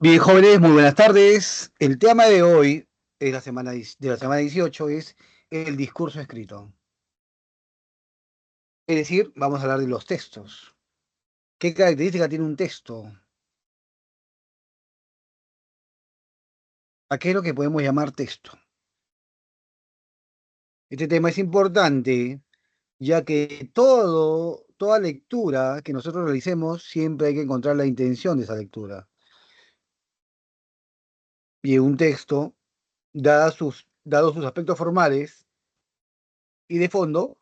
Bien, jóvenes, muy buenas tardes. El tema de hoy, es de la semana 18, es el discurso escrito. Es decir, vamos a hablar de los textos. ¿Qué característica tiene un texto? ¿A qué es lo que podemos llamar texto? Este tema es importante, ya que toda lectura que nosotros realicemos, siempre hay que encontrar la intención de esa lectura. Y en un texto, dados sus aspectos formales y de fondo,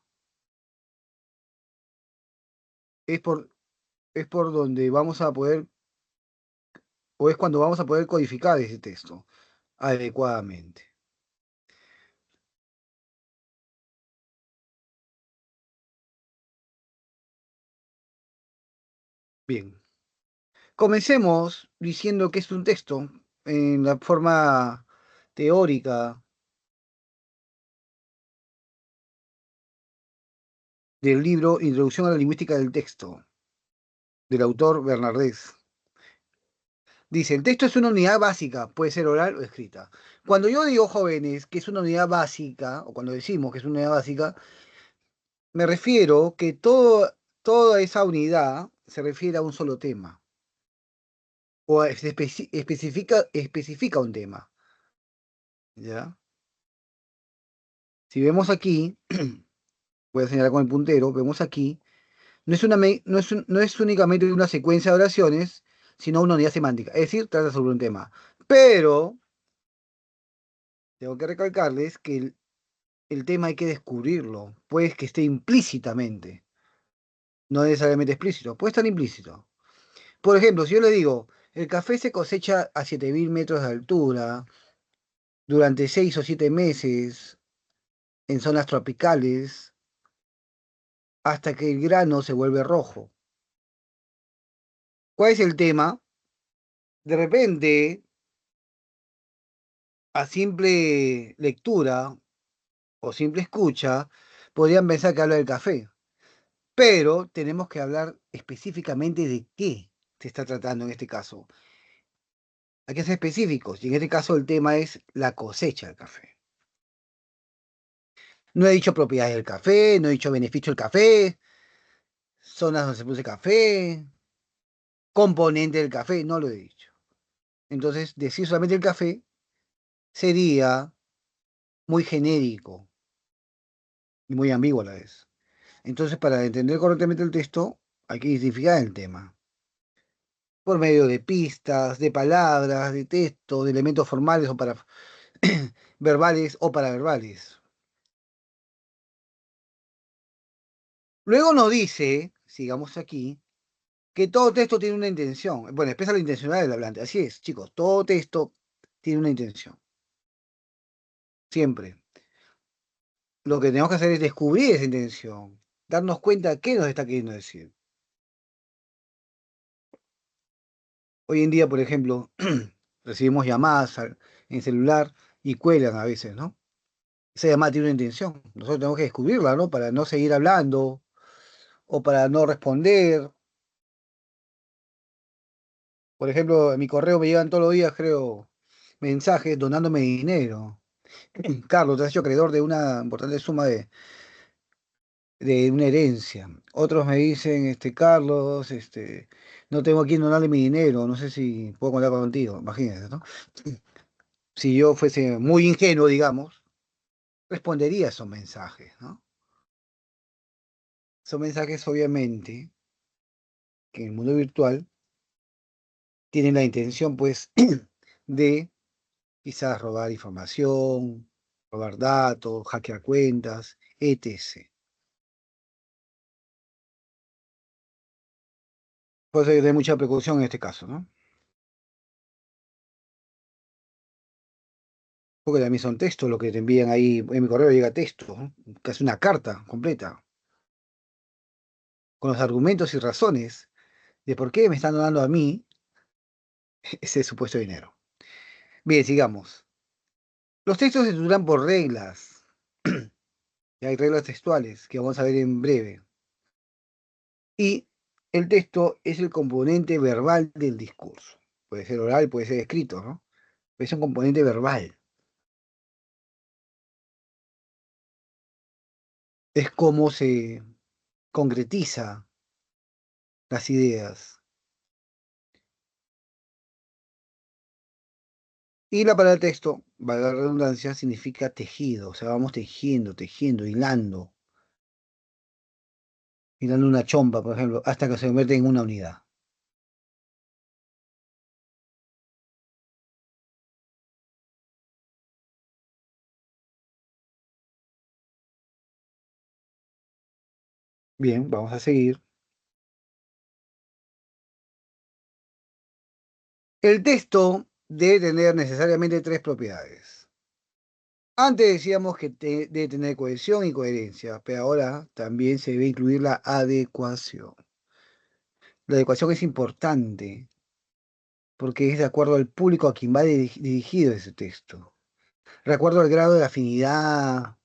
es por, es por donde vamos a poder o es cuando vamos a poder codificar ese texto adecuadamente. Bien, comencemos diciendo que es un texto en la forma teórica del libro Introducción a la Lingüística del Texto, del autor Bernardés. Dice, el texto es una unidad básica, puede ser oral o escrita. Cuando yo digo, jóvenes, que es una unidad básica, o cuando decimos que es una unidad básica, me refiero que toda esa unidad se refiere a un solo tema, o especifica un tema. ¿Ya? Si vemos aquí, voy a señalar con el puntero, vemos aquí, no es únicamente una secuencia de oraciones, sino una unidad semántica, es decir, trata sobre un tema. Pero tengo que recalcarles que el tema hay que descubrirlo, pues que esté implícitamente, no necesariamente explícito, puede estar implícito. Por ejemplo, si yo le digo, el café se cosecha a 7000 metros de altura durante 6 o 7 meses en zonas tropicales hasta que el grano se vuelve rojo. ¿Cuál es el tema? De repente, a simple lectura o simple escucha, podrían pensar que habla del café, pero tenemos que hablar específicamente de qué se está tratando en este caso. Hay que ser específicos, y en este caso el tema es la cosecha del café. No he dicho propiedades del café, no he dicho beneficio del café, zonas donde se produce café, componente del café, no lo he dicho. Entonces, decir solamente el café sería muy genérico y muy ambiguo a la vez. Entonces, para entender correctamente el texto, hay que identificar el tema por medio de pistas, de palabras, de texto, de elementos formales o para verbales o paraverbales. Luego nos dice, sigamos aquí, que todo texto tiene una intención. Bueno, expresa la intencionalidad del hablante. Así es, chicos, todo texto tiene una intención. Siempre. Lo que tenemos que hacer es descubrir esa intención, darnos cuenta de qué nos está queriendo decir. Hoy en día, por ejemplo, recibimos llamadas en celular y cuelgan a veces, ¿no? Esa llamada tiene una intención. Nosotros tenemos que descubrirla, ¿no? Para no seguir hablando o para no responder. Por ejemplo, en mi correo me llegan todos los días, creo, mensajes donándome dinero. Carlos, te has hecho acreedor de una importante suma de una herencia. Otros me dicen, Carlos, no tengo a quién donarle mi dinero, no sé si puedo contar contigo, imagínate, ¿no? Si yo fuese muy ingenuo, digamos, respondería a esos mensajes, ¿no? Son mensajes, obviamente, que en el mundo virtual tienen la intención, pues, de quizás robar información, robar datos, hackear cuentas, etc. Por eso hay que tener mucha precaución en este caso, ¿no? Porque también son textos lo que te envían ahí, en mi correo llega texto, ¿no? Casi una carta completa, con los argumentos y razones de por qué me están dando a mí ese supuesto dinero. Bien, sigamos. Los textos se estructuran por reglas, y hay reglas textuales que vamos a ver en breve. Y el texto es el componente verbal del discurso. puede ser oral, puede ser escrito, ¿no? Es un componente verbal. Es cómo se concretiza las ideas. Y la palabra texto, valga la redundancia, significa tejido. O sea, vamos tejiendo, tejiendo, hilando una chompa, por ejemplo, hasta que se convierte en una unidad. Bien, vamos a seguir. El texto debe tener necesariamente tres propiedades. Antes decíamos que debe tener cohesión y coherencia, pero ahora también se debe incluir la adecuación. La adecuación es importante porque es de acuerdo al público a quien va dirigido ese texto. De acuerdo al grado de afinidad,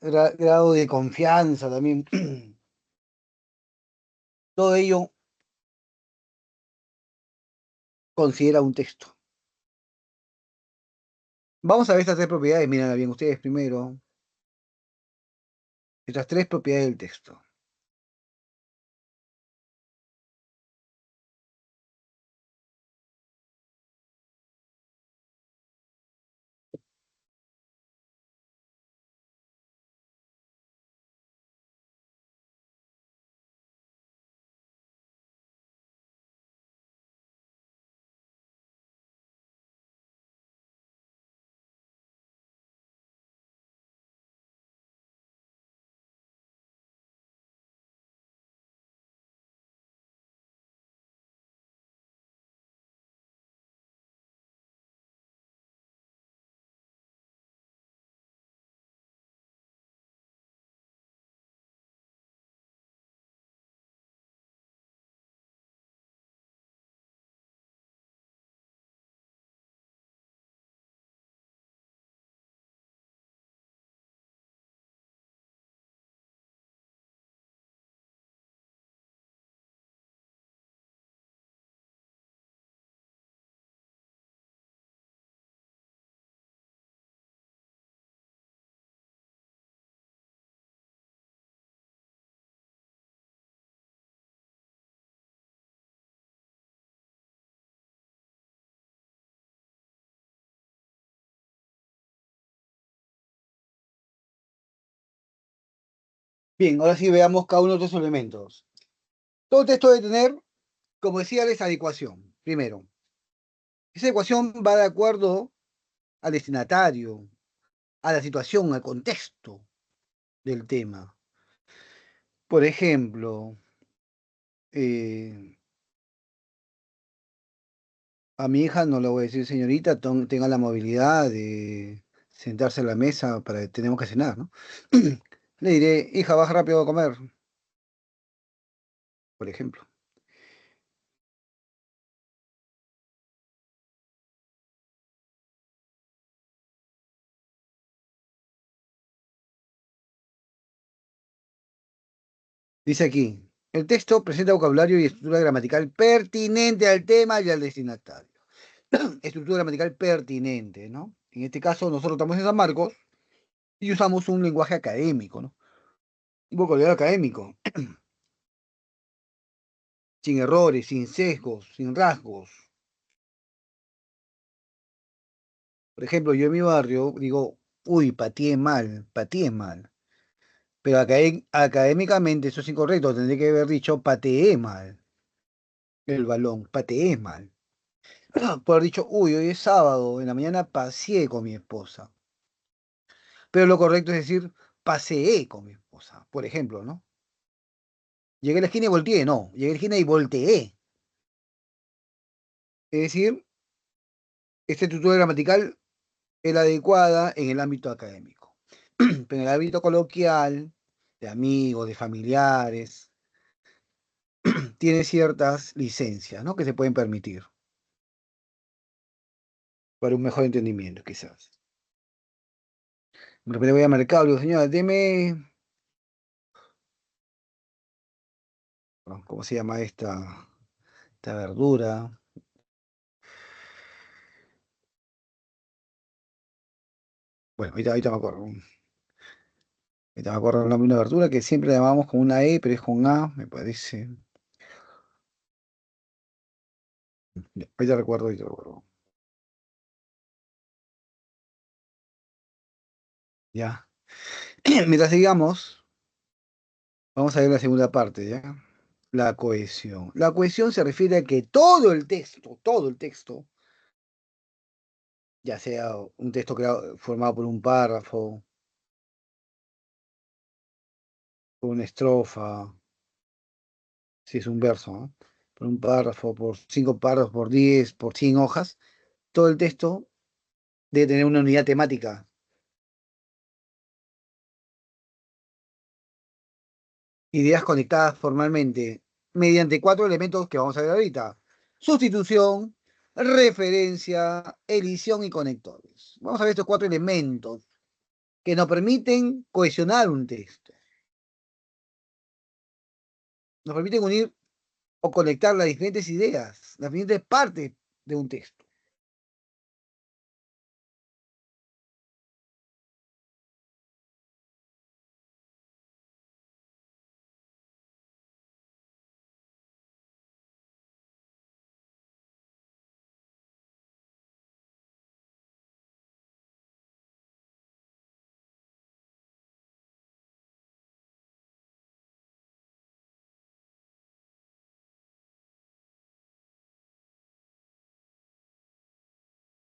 grado de confianza también. Todo ello considera un texto. Vamos a ver estas tres propiedades, miren bien ustedes primero. Estas tres propiedades del texto. Bien, ahora sí veamos cada uno de estos elementos. Todo texto debe tener, como decía, esa adecuación. Primero, esa ecuación va de acuerdo al destinatario, a la situación, al contexto del tema. Por ejemplo, eh, a mi hija no le voy a decir, señorita, tenga la movilidad de sentarse a la mesa para que tenemos que cenar, ¿no? Le diré, hija, baja rápido a comer, por ejemplo. Dice aquí, el texto presenta vocabulario y estructura gramatical pertinente al tema y al destinatario. Estructura gramatical pertinente, ¿no? En este caso, nosotros estamos en San Marcos y usamos un lenguaje académico, ¿no? Un vocabulario académico, sin errores, sin sesgos, sin rasgos. Por ejemplo, yo en mi barrio digo, uy, pateé mal. Pero académicamente eso es incorrecto, tendría que haber dicho pateé mal el balón, pateé mal. Por haber dicho, uy, hoy es sábado, en la mañana paseé con mi esposa. Pero lo correcto es decir, paseé con mi esposa, por ejemplo, ¿no? Llegué a la esquina y volteé, no, llegué a la esquina y volteé. Es decir, esta estructura gramatical es la adecuada en el ámbito académico. Pero en el ámbito coloquial, de amigos, de familiares, tiene ciertas licencias, ¿no? Que se pueden permitir para un mejor entendimiento, quizás. De repente voy al mercado y digo, señora, deme, ¿no? ¿Cómo se llama esta verdura? Bueno, ahorita me acuerdo. Ahorita me acuerdo el nombre de una verdura que siempre la llamamos con una E, pero es con A, me parece. Ya, ahorita recuerdo, ahorita recuerdo. Ya. Mientras sigamos, vamos a ver la segunda parte, ¿ya? La cohesión. La cohesión se refiere a que todo el texto, ya sea un texto creado, formado por un párrafo, por una estrofa, si es un verso, ¿no? Por un párrafo, por 5 párrafos, por 10, por 100 hojas, todo el texto debe tener una unidad temática, ideas conectadas formalmente, mediante 4 elementos que vamos a ver ahorita. Sustitución, referencia, edición y conectores. Vamos a ver estos 4 elementos que nos permiten cohesionar un texto. Nos permiten unir o conectar las diferentes ideas, las diferentes partes de un texto.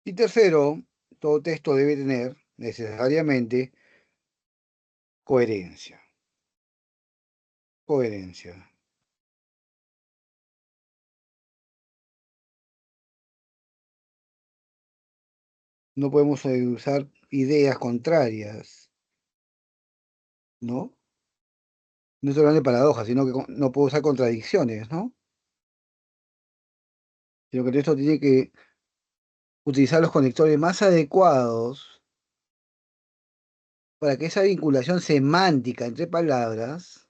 Y tercero, todo texto debe tener necesariamente coherencia. Coherencia. No podemos usar ideas contrarias, ¿no? No estoy hablando de paradojas, sino que no puedo usar contradicciones, ¿no? Sino que el texto tiene que utilizar los conectores más adecuados para que esa vinculación semántica entre palabras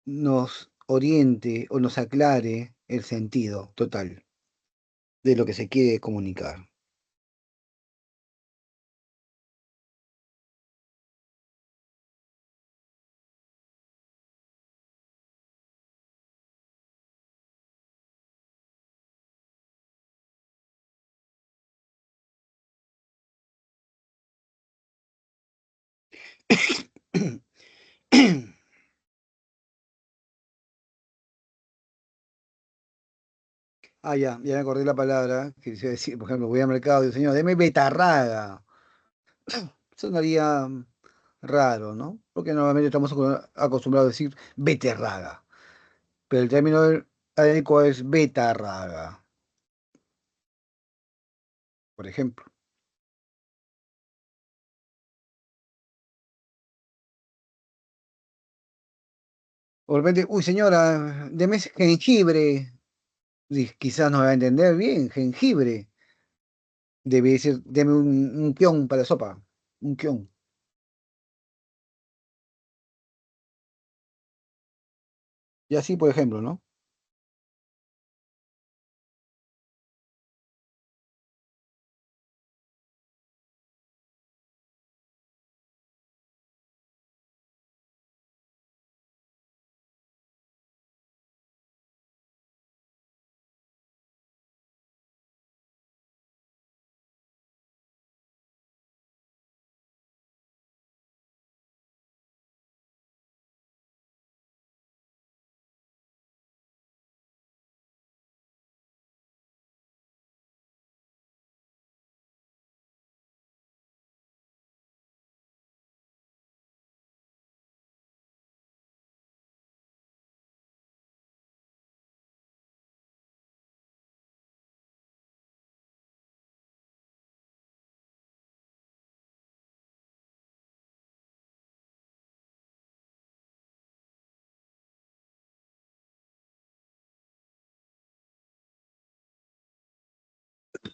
nos oriente o nos aclare el sentido total de lo que se quiere comunicar. Ah, ya me acordé la palabra que quise decir, por ejemplo, voy al mercado y digo, señor, deme betarraga. Sonaría raro, ¿no? Porque normalmente estamos acostumbrados a decir beterraga, pero el término adecuado es betarraga, por ejemplo. O de repente, uy, señora, deme ese jengibre. Quizás no va a entender bien, jengibre. Debe decir, deme un kion para la sopa, un kion. Y así, por ejemplo, ¿no?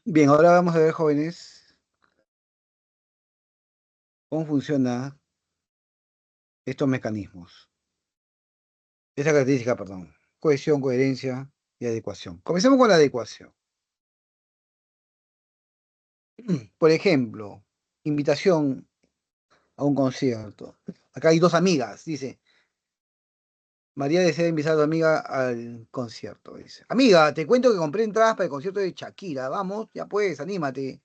Bien, ahora vamos a ver, jóvenes, cómo funcionan estos mecanismos. Esta característica, perdón. Cohesión, coherencia y adecuación. Comencemos con la adecuación. Por ejemplo, invitación a un concierto. Acá hay dos amigas, dice. María desea invitar a tu amiga al concierto, dice. Amiga, te cuento que compré entradas para el concierto de Shakira. Vamos, ya puedes, anímate.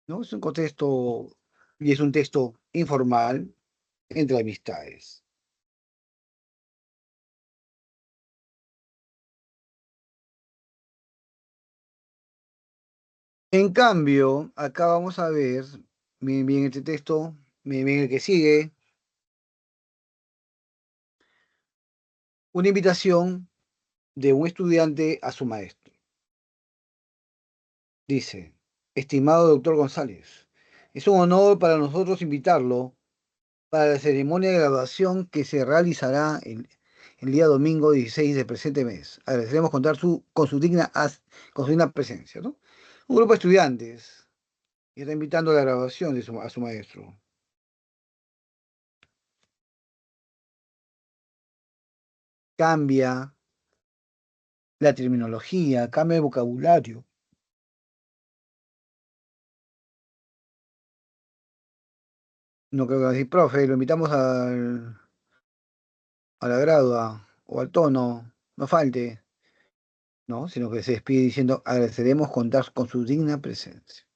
¿No? Es un contexto y es un texto informal entre amistades. En cambio, acá vamos a ver, miren bien este texto, miren bien el que sigue, una invitación de un estudiante a su maestro. Dice, estimado doctor González, es un honor para nosotros invitarlo para la ceremonia de graduación que se realizará el día domingo 16 del presente mes. Agradeceremos contar con su digna presencia, ¿no? Un grupo de estudiantes y está invitando a la graduación a su maestro. Cambia la terminología, cambia el vocabulario. No creo que va a decir, profe, lo invitamos a la gradua o al tono, no falte, ¿no? Sino que se despide diciendo, agradeceremos contar con su digna presencia.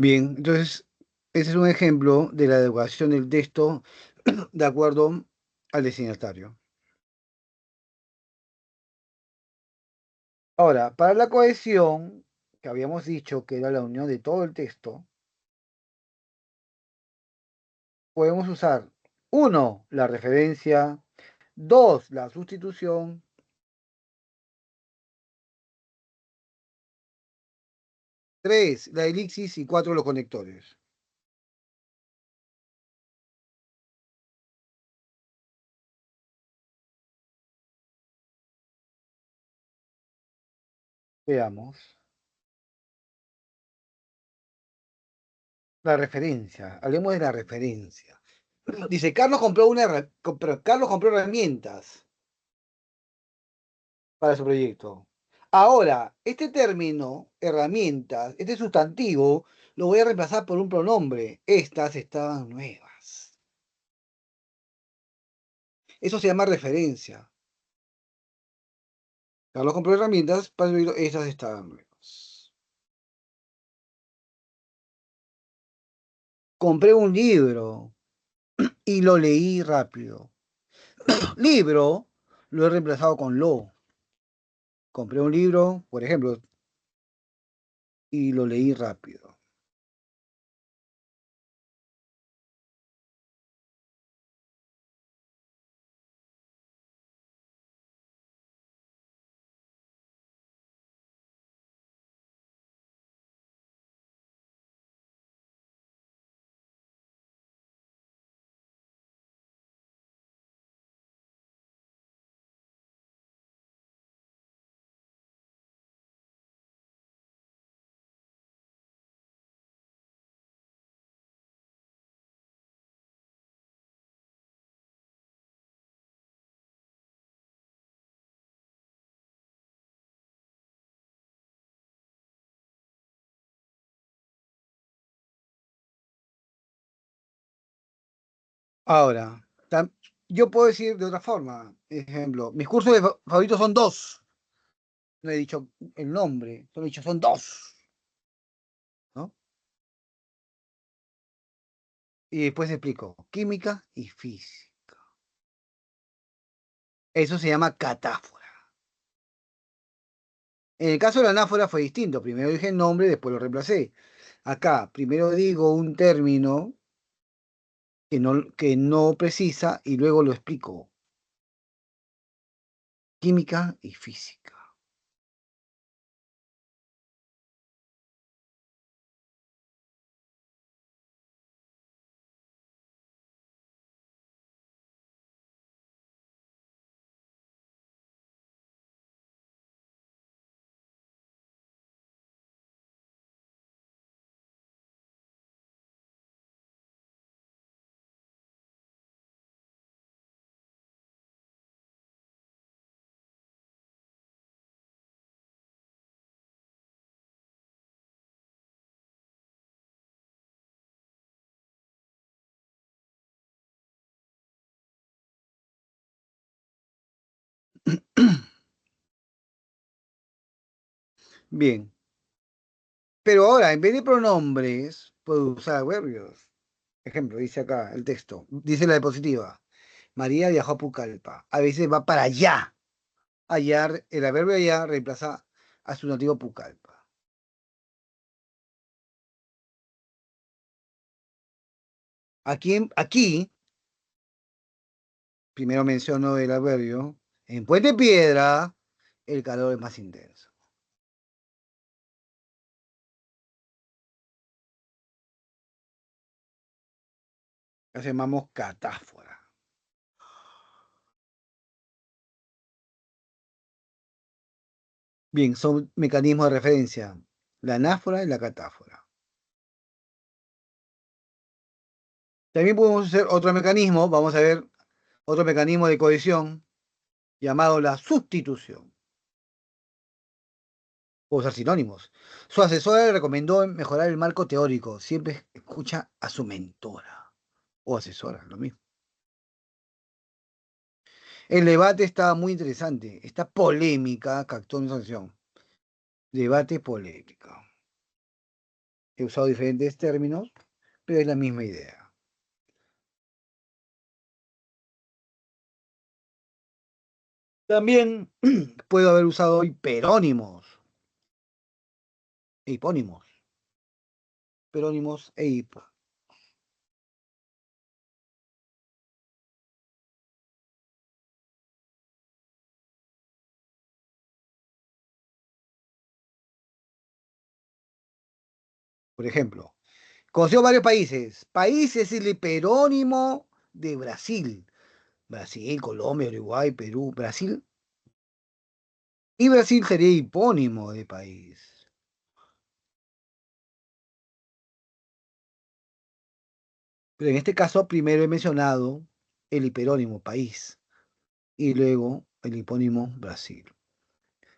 Bien, entonces, ese es un ejemplo de la adecuación del texto de acuerdo al destinatario. Ahora, para la cohesión, que habíamos dicho que era la unión de todo el texto, podemos usar, uno, la referencia, dos, la sustitución, tres, la elipsis y cuatro, los conectores. Veamos. La referencia, hablemos de la referencia. Dice, Carlos compró herramientas para su proyecto. Ahora, este término, herramientas, este sustantivo, lo voy a reemplazar por un pronombre. Estas estaban nuevas. Eso se llama referencia. Carlos compró herramientas para su proyecto, estas estaban nuevas. Compré un libro y lo leí rápido. Libro lo he reemplazado con lo. Compré un libro, por ejemplo, y lo leí rápido. Ahora, yo puedo decir de otra forma. Ejemplo, mis cursos favoritos son dos. No he dicho el nombre, solo he dicho son dos, ¿no? Y después explico, química y física. Eso se llama catáfora. En el caso de la anáfora fue distinto. Primero dije el nombre, después lo reemplacé. Acá, primero digo un término que no precisa y luego lo explico. Química y física. Bien. Pero ahora, en vez de pronombres, puedo usar adverbios. Ejemplo, dice acá el texto. Dice la diapositiva. María viajó a Pucallpa. A veces va para allá. Hallar, el adverbio allá reemplaza a su nativo Pucallpa. Aquí, primero menciono el adverbio. En Puente Piedra, el calor es más intenso. Lo llamamos catáfora. Bien, son mecanismos de referencia. La anáfora y la catáfora. También podemos hacer otro mecanismo, vamos a ver otro mecanismo de cohesión llamado la sustitución. O usar sinónimos. Su asesora le recomendó mejorar el marco teórico. Siempre escucha a su mentora o asesora, lo mismo. El debate está muy interesante. Esta polémica captó mi atención. Debate polémica. He usado diferentes términos, pero es la misma idea. También puedo haber usado hiperónimos, e hipónimos, perónimos e hipo. Por ejemplo, conoció varios países. País es el hiperónimo de Brasil. Brasil, Colombia, Uruguay, Perú, Brasil. Y Brasil sería hipónimo de país. Pero en este caso, primero he mencionado el hiperónimo país y luego el hipónimo Brasil.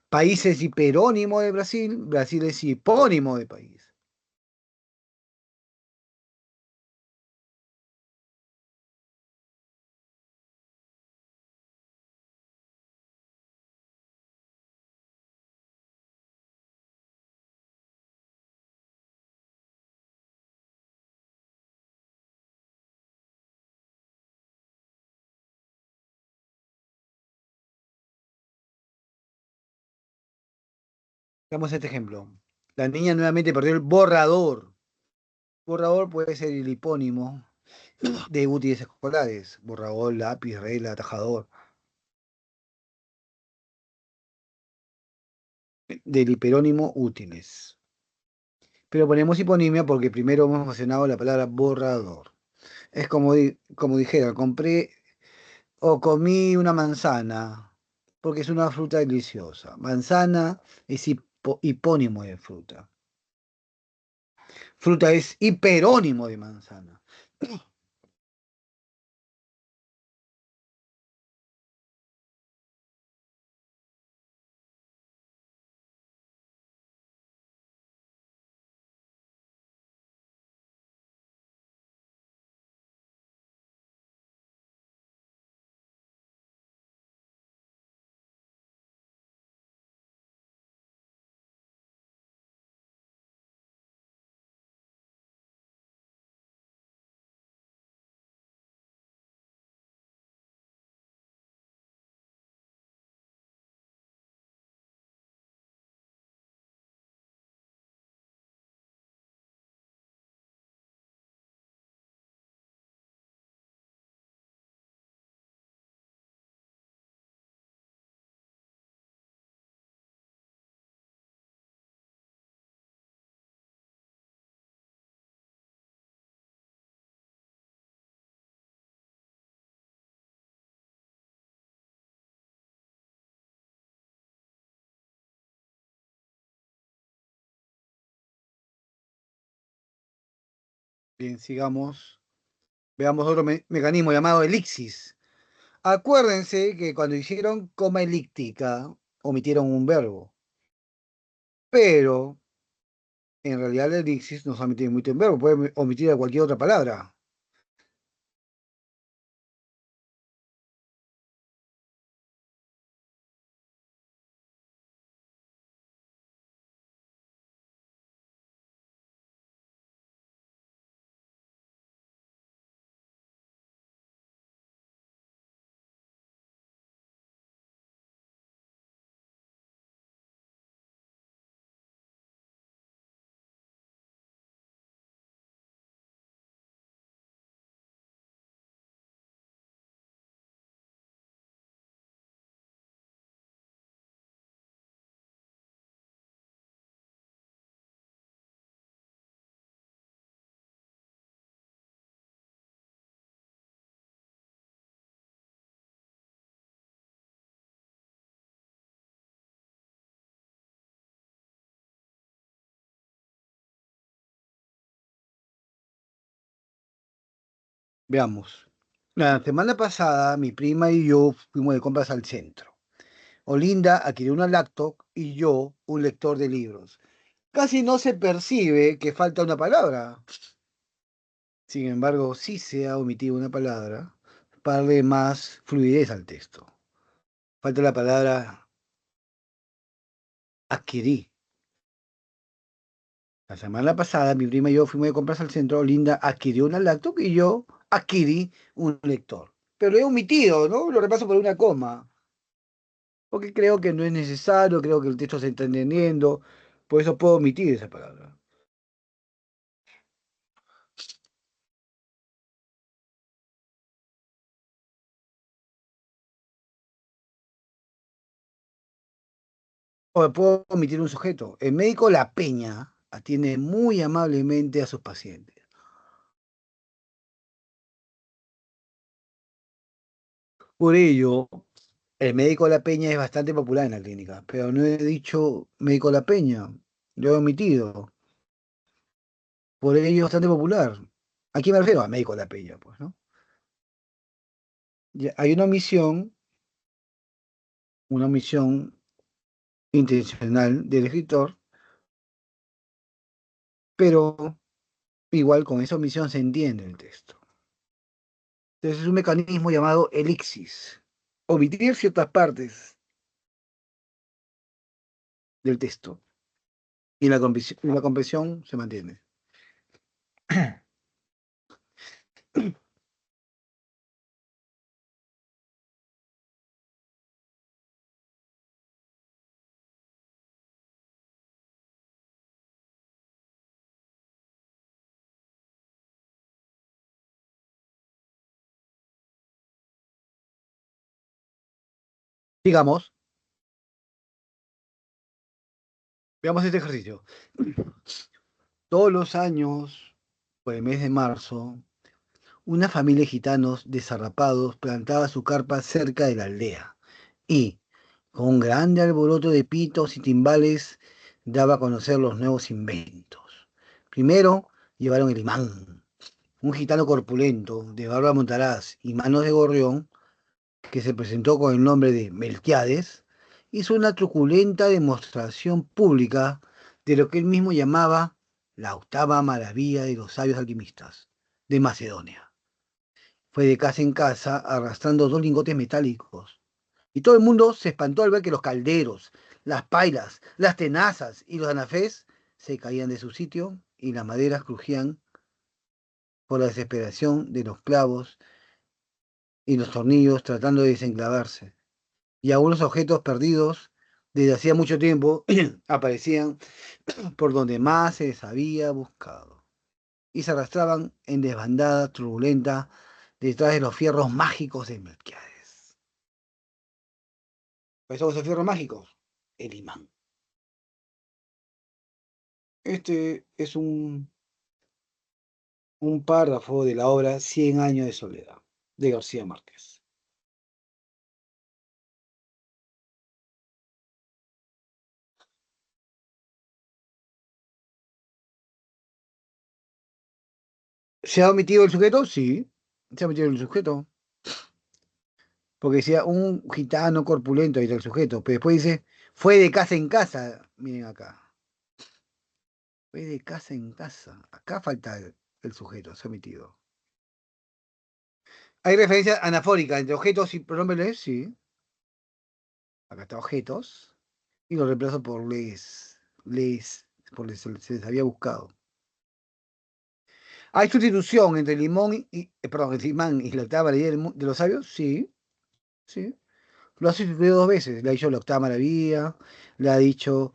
País es hiperónimo de Brasil, Brasil es hipónimo de país. Damos este ejemplo. La niña nuevamente perdió el borrador. Borrador puede ser el hipónimo de útiles escolares. Borrador, lápiz, regla, atajador. Del hiperónimo útiles. Pero ponemos hiponimia porque primero hemos mencionado la palabra borrador. Es como dijera, compré o comí una manzana, porque es una fruta deliciosa. Manzana es hipónimo de fruta. Fruta es hiperónimo de manzana. Bien, sigamos. Veamos otro mecanismo llamado elixis. Acuérdense que cuando hicieron coma elíptica, omitieron un verbo, pero en realidad el elixis no solamente omite un verbo, puede omitir a cualquier otra palabra. Veamos. La semana pasada mi prima y yo fuimos de compras al centro. Olinda adquirió una laptop y yo un lector de libros. Casi no se percibe que falta una palabra. Sin embargo, sí se ha omitido una palabra para darle más fluidez al texto. Falta la palabra adquirí. La semana pasada, mi prima y yo fuimos de compras al centro. Linda adquirió una laptop y yo adquirí un lector. Pero lo he omitido, ¿no? Lo repaso por una coma. Porque creo que no es necesario, creo que el texto se está entendiendo. Por eso puedo omitir esa palabra. O puedo omitir un sujeto. El médico La Peña atiende muy amablemente a sus pacientes. Por ello, el médico La Peña es bastante popular en la clínica, pero no he dicho médico La Peña, lo he omitido. Por ello es bastante popular. ¿A quién me refiero? A médico La Peña, pues, ¿no? Hay una omisión intencional del escritor, pero igual con esa omisión se entiende el texto. Entonces es un mecanismo llamado elixis. Omitir ciertas partes del texto y la compresión se mantiene. Digamos, veamos este ejercicio. Todos los años, por el mes de marzo, una familia de gitanos desarrapados plantaba su carpa cerca de la aldea y, con un grande alboroto de pitos y timbales, daba a conocer los nuevos inventos. Primero llevaron el imán, un gitano corpulento, de barba montaraz y manos de gorrión, que se presentó con el nombre de Melquiades, hizo una truculenta demostración pública de lo que él mismo llamaba la octava maravilla de los sabios alquimistas de Macedonia. Fue de casa en casa arrastrando dos lingotes metálicos, y todo el mundo se espantó al ver que los calderos, las pailas, las tenazas y los anafés se caían de su sitio y las maderas crujían por la desesperación de los clavos y los tornillos tratando de desenclavarse. Y algunos objetos perdidos desde hacía mucho tiempo aparecían por donde más se les había buscado y se arrastraban en desbandada turbulenta detrás de los fierros mágicos de Melquiades. ¿Cuáles son esos fierros mágicos? El imán. Este es un párrafo de la obra Cien años de soledad de García Márquez. ¿Se ha omitido el sujeto? Sí, se ha omitido el sujeto. Porque decía un gitano corpulento, ahí está el sujeto. Pero después dice, fue de casa en casa. Miren acá. Fue de casa en casa. Acá falta el sujeto, se ha omitido. ¿Hay referencia anafórica entre objetos y pronombres? Sí. Acá está objetos. Y lo reemplazo por les. Les. Porque se les había buscado. ¿Hay sustitución entre limón perdón, el limán y la octava maravilla de los sabios? Sí, sí. Lo ha sustituido dos veces. Le ha dicho la octava maravilla, le ha dicho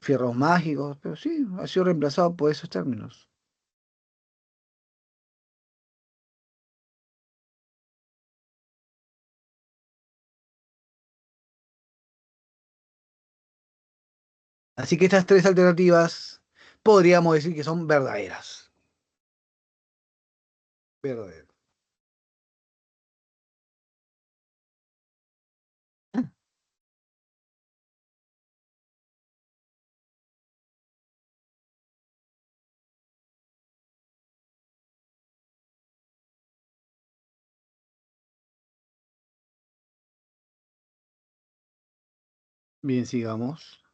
fierros mágicos, pero sí, ha sido reemplazado por esos términos. Así que estas tres alternativas podríamos decir que son verdaderas. Verdaderas. Bien, sigamos.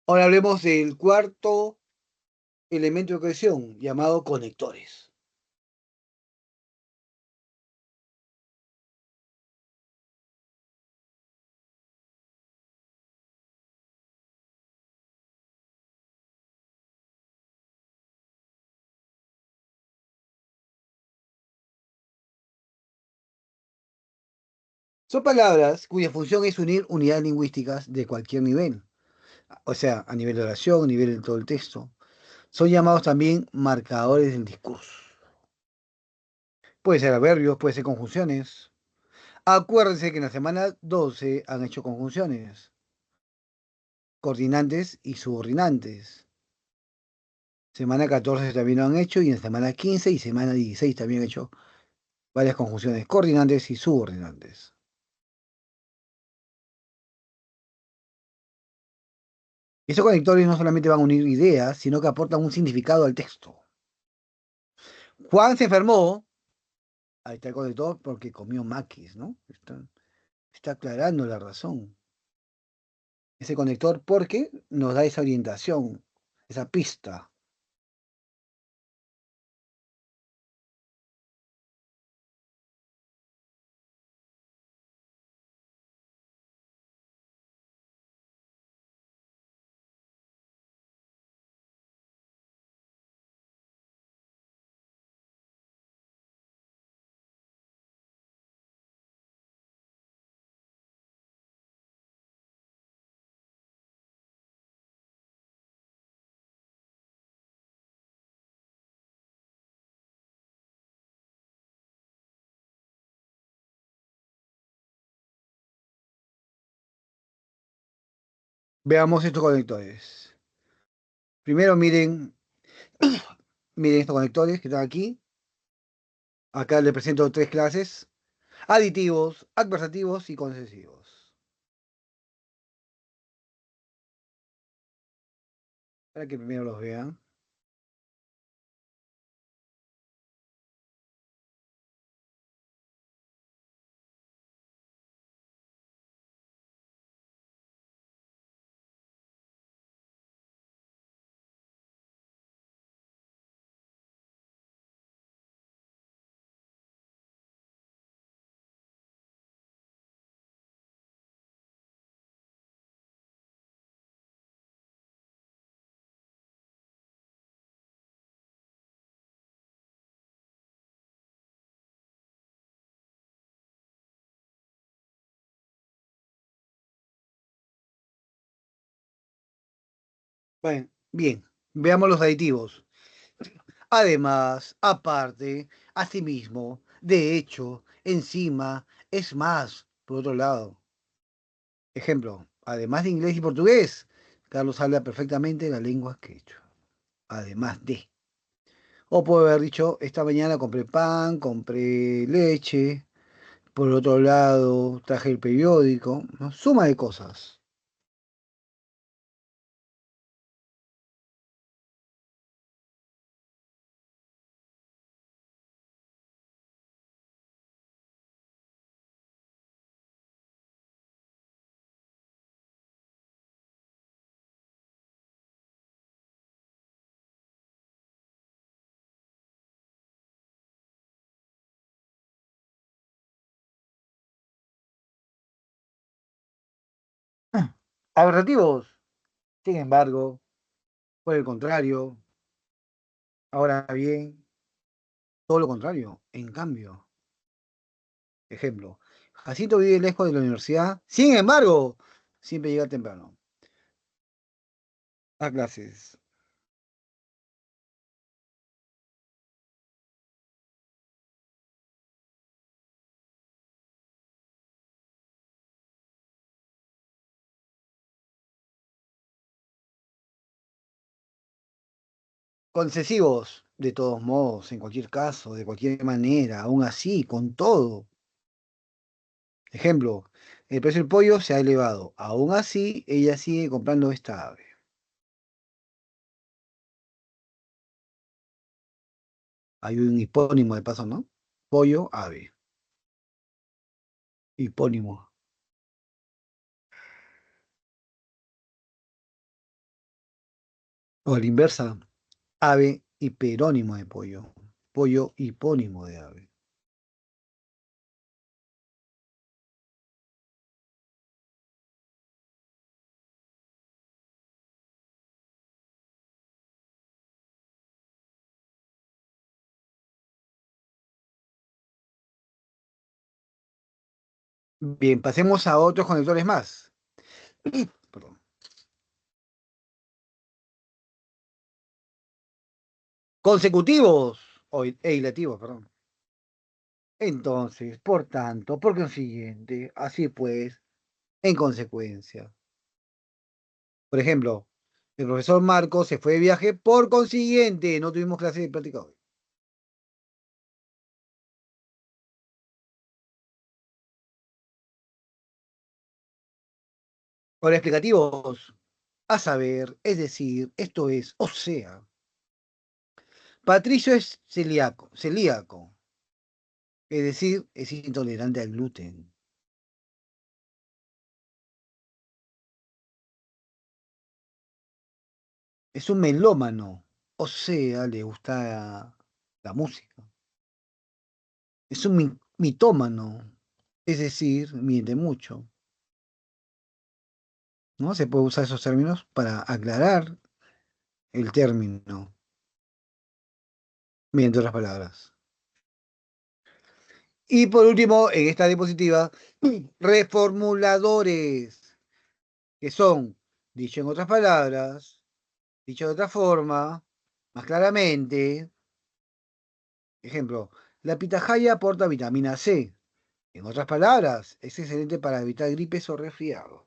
Ahora hablemos del cuarto elemento de cohesión, llamado conectores. Son palabras cuya función es unir unidades lingüísticas de cualquier nivel, o sea, a nivel de oración, a nivel de todo el texto. Son llamados también marcadores del discurso. Puede ser adverbios, puede ser conjunciones. Acuérdense que en la semana 12 han hecho conjunciones, coordinantes y subordinantes. Semana 14 también lo han hecho y en semana 15 y semana 16 también han hecho varias conjunciones, coordinantes y subordinantes. Esos conectores no solamente van a unir ideas, sino que aportan un significado al texto. Juan se enfermó, ahí está el conector, porque comió maquis, ¿no? Está aclarando la razón. Ese conector porque nos da esa orientación, esa pista. Veamos estos conectores. Primero miren estos conectores que están aquí. Acá les presento tres clases: aditivos, adversativos y concesivos. Para que primero los vean. Bueno, bien, veamos los aditivos. Además, aparte, asimismo, de hecho, encima, es más, por otro lado. Ejemplo, además de inglés y portugués, Carlos habla perfectamente la lengua quechua. Además de. O puede haber dicho, esta mañana compré pan, compré leche, por otro lado traje el periódico, ¿no? Suma de cosas. Aberrativos, sin embargo, por el contrario, ahora bien, todo lo contrario, en cambio. Ejemplo, Jacinto vive lejos de la universidad, sin embargo, siempre llega temprano a clases. Concesivos, de todos modos, en cualquier caso, de cualquier manera, aún así, con todo. Ejemplo, el precio del pollo se ha elevado. Aún así, ella sigue comprando esta ave. Hay un hipónimo de paso, ¿no? Pollo, ave. Hipónimo. O a la inversa, ave hiperónimo de pollo. Pollo hipónimo de ave. Bien, pasemos a otros conectores más. Perdón. Consecutivos e ilativos, perdón. Entonces, por tanto, por consiguiente, así pues, en consecuencia. Por ejemplo, el profesor Marco se fue de viaje, por consiguiente, no tuvimos clase de práctica hoy. Ahora explicativos, a saber, es decir, esto es, o sea, Patricio es celíaco, es decir, es intolerante al gluten. Es un melómano, o sea, le gusta la música. Es un mitómano, es decir, miente mucho. ¿No? Se puede usar esos términos para aclarar el término, mediante otras palabras. Y por último, en esta diapositiva, reformuladores, que son, dicho en otras palabras, dicho de otra forma, más claramente, ejemplo, la pitahaya aporta vitamina C. En otras palabras, es excelente para evitar gripes o resfriados.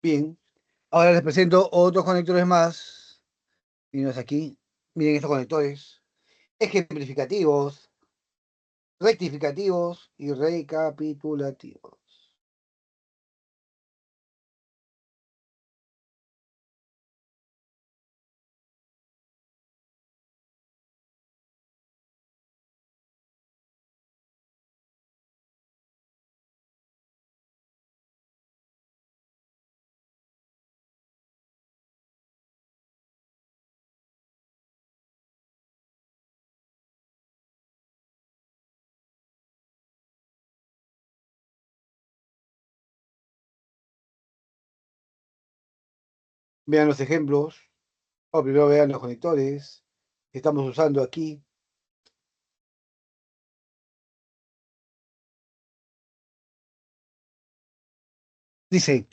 Bien, ahora les presento otros conectores más. Miren aquí, miren estos conectores. Ejemplificativos, rectificativos y recapitulativos. Vean los ejemplos, o primero vean los conectores que estamos usando aquí. Dice,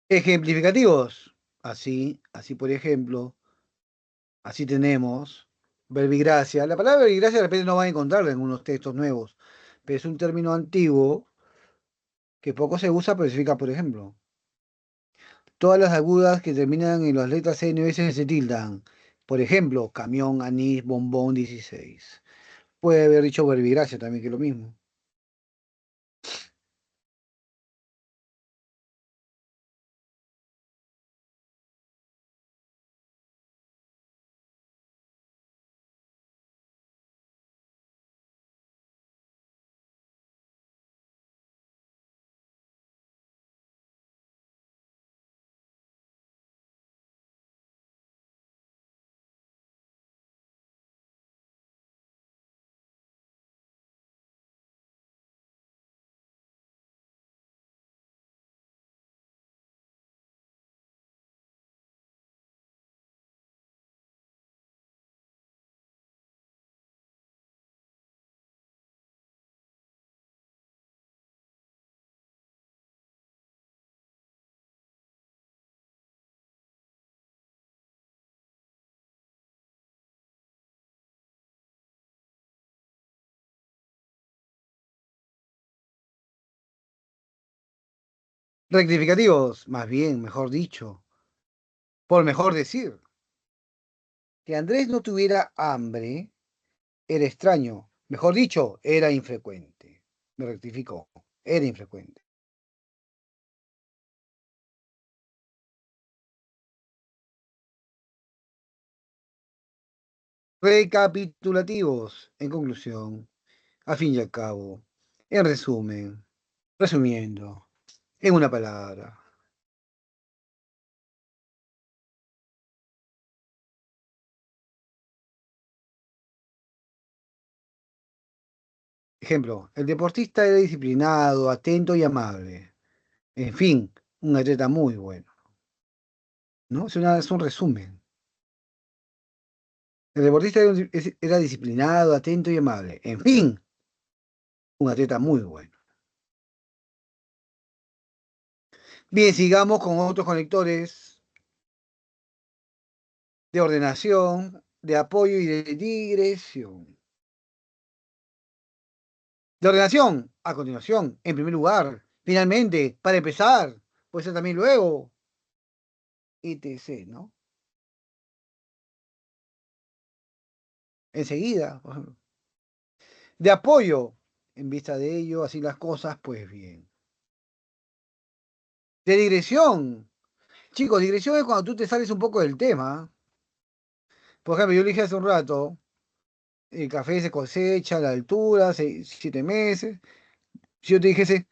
ejemplificativos. Así por ejemplo, así tenemos verbigracia. La palabra verbigracia de repente no van a encontrarla en unos textos nuevos, pero es un término antiguo que poco se usa, pero significa, por ejemplo, todas las agudas que terminan en las letras N o S se tildan. Por ejemplo, camión, anís, bombón, 16. Puede haber dicho verbigracia también, que es lo mismo. Rectificativos, más bien, mejor dicho, por mejor decir. Que Andrés no tuviera hambre era extraño. Mejor dicho, era infrecuente. Me rectificó, era infrecuente. Recapitulativos, en conclusión, a fin y al cabo, en resumen, resumiendo, en una palabra. Ejemplo, el deportista era disciplinado, atento y amable. En fin, un atleta muy bueno, ¿no? Es un resumen. El deportista era disciplinado, atento y amable. En fin, un atleta muy bueno. Bien, sigamos con otros conectores de ordenación, de apoyo y de digresión. De ordenación, a continuación, en primer lugar, finalmente, para empezar, puede ser también luego, etc., ¿no? Enseguida, por ejemplo. De apoyo, en vista de ello, así las cosas, pues bien. De digresión, chicos, digresión es cuando tú te sales un poco del tema. Por ejemplo, yo le dije hace un rato, el café se cosecha a la altura, 7 meses. Si yo te dijese,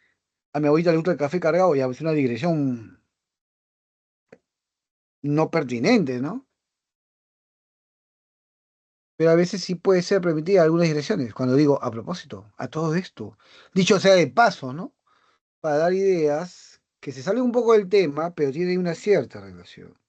a mi abuelita le gusta el café cargado, ya es una digresión no pertinente, ¿no? Pero a veces sí puede ser permitida algunas digresiones. Cuando digo, a propósito, a todo esto, dicho sea de paso, ¿no? Para dar ideas que se salen un poco del tema, pero tienen una cierta relación.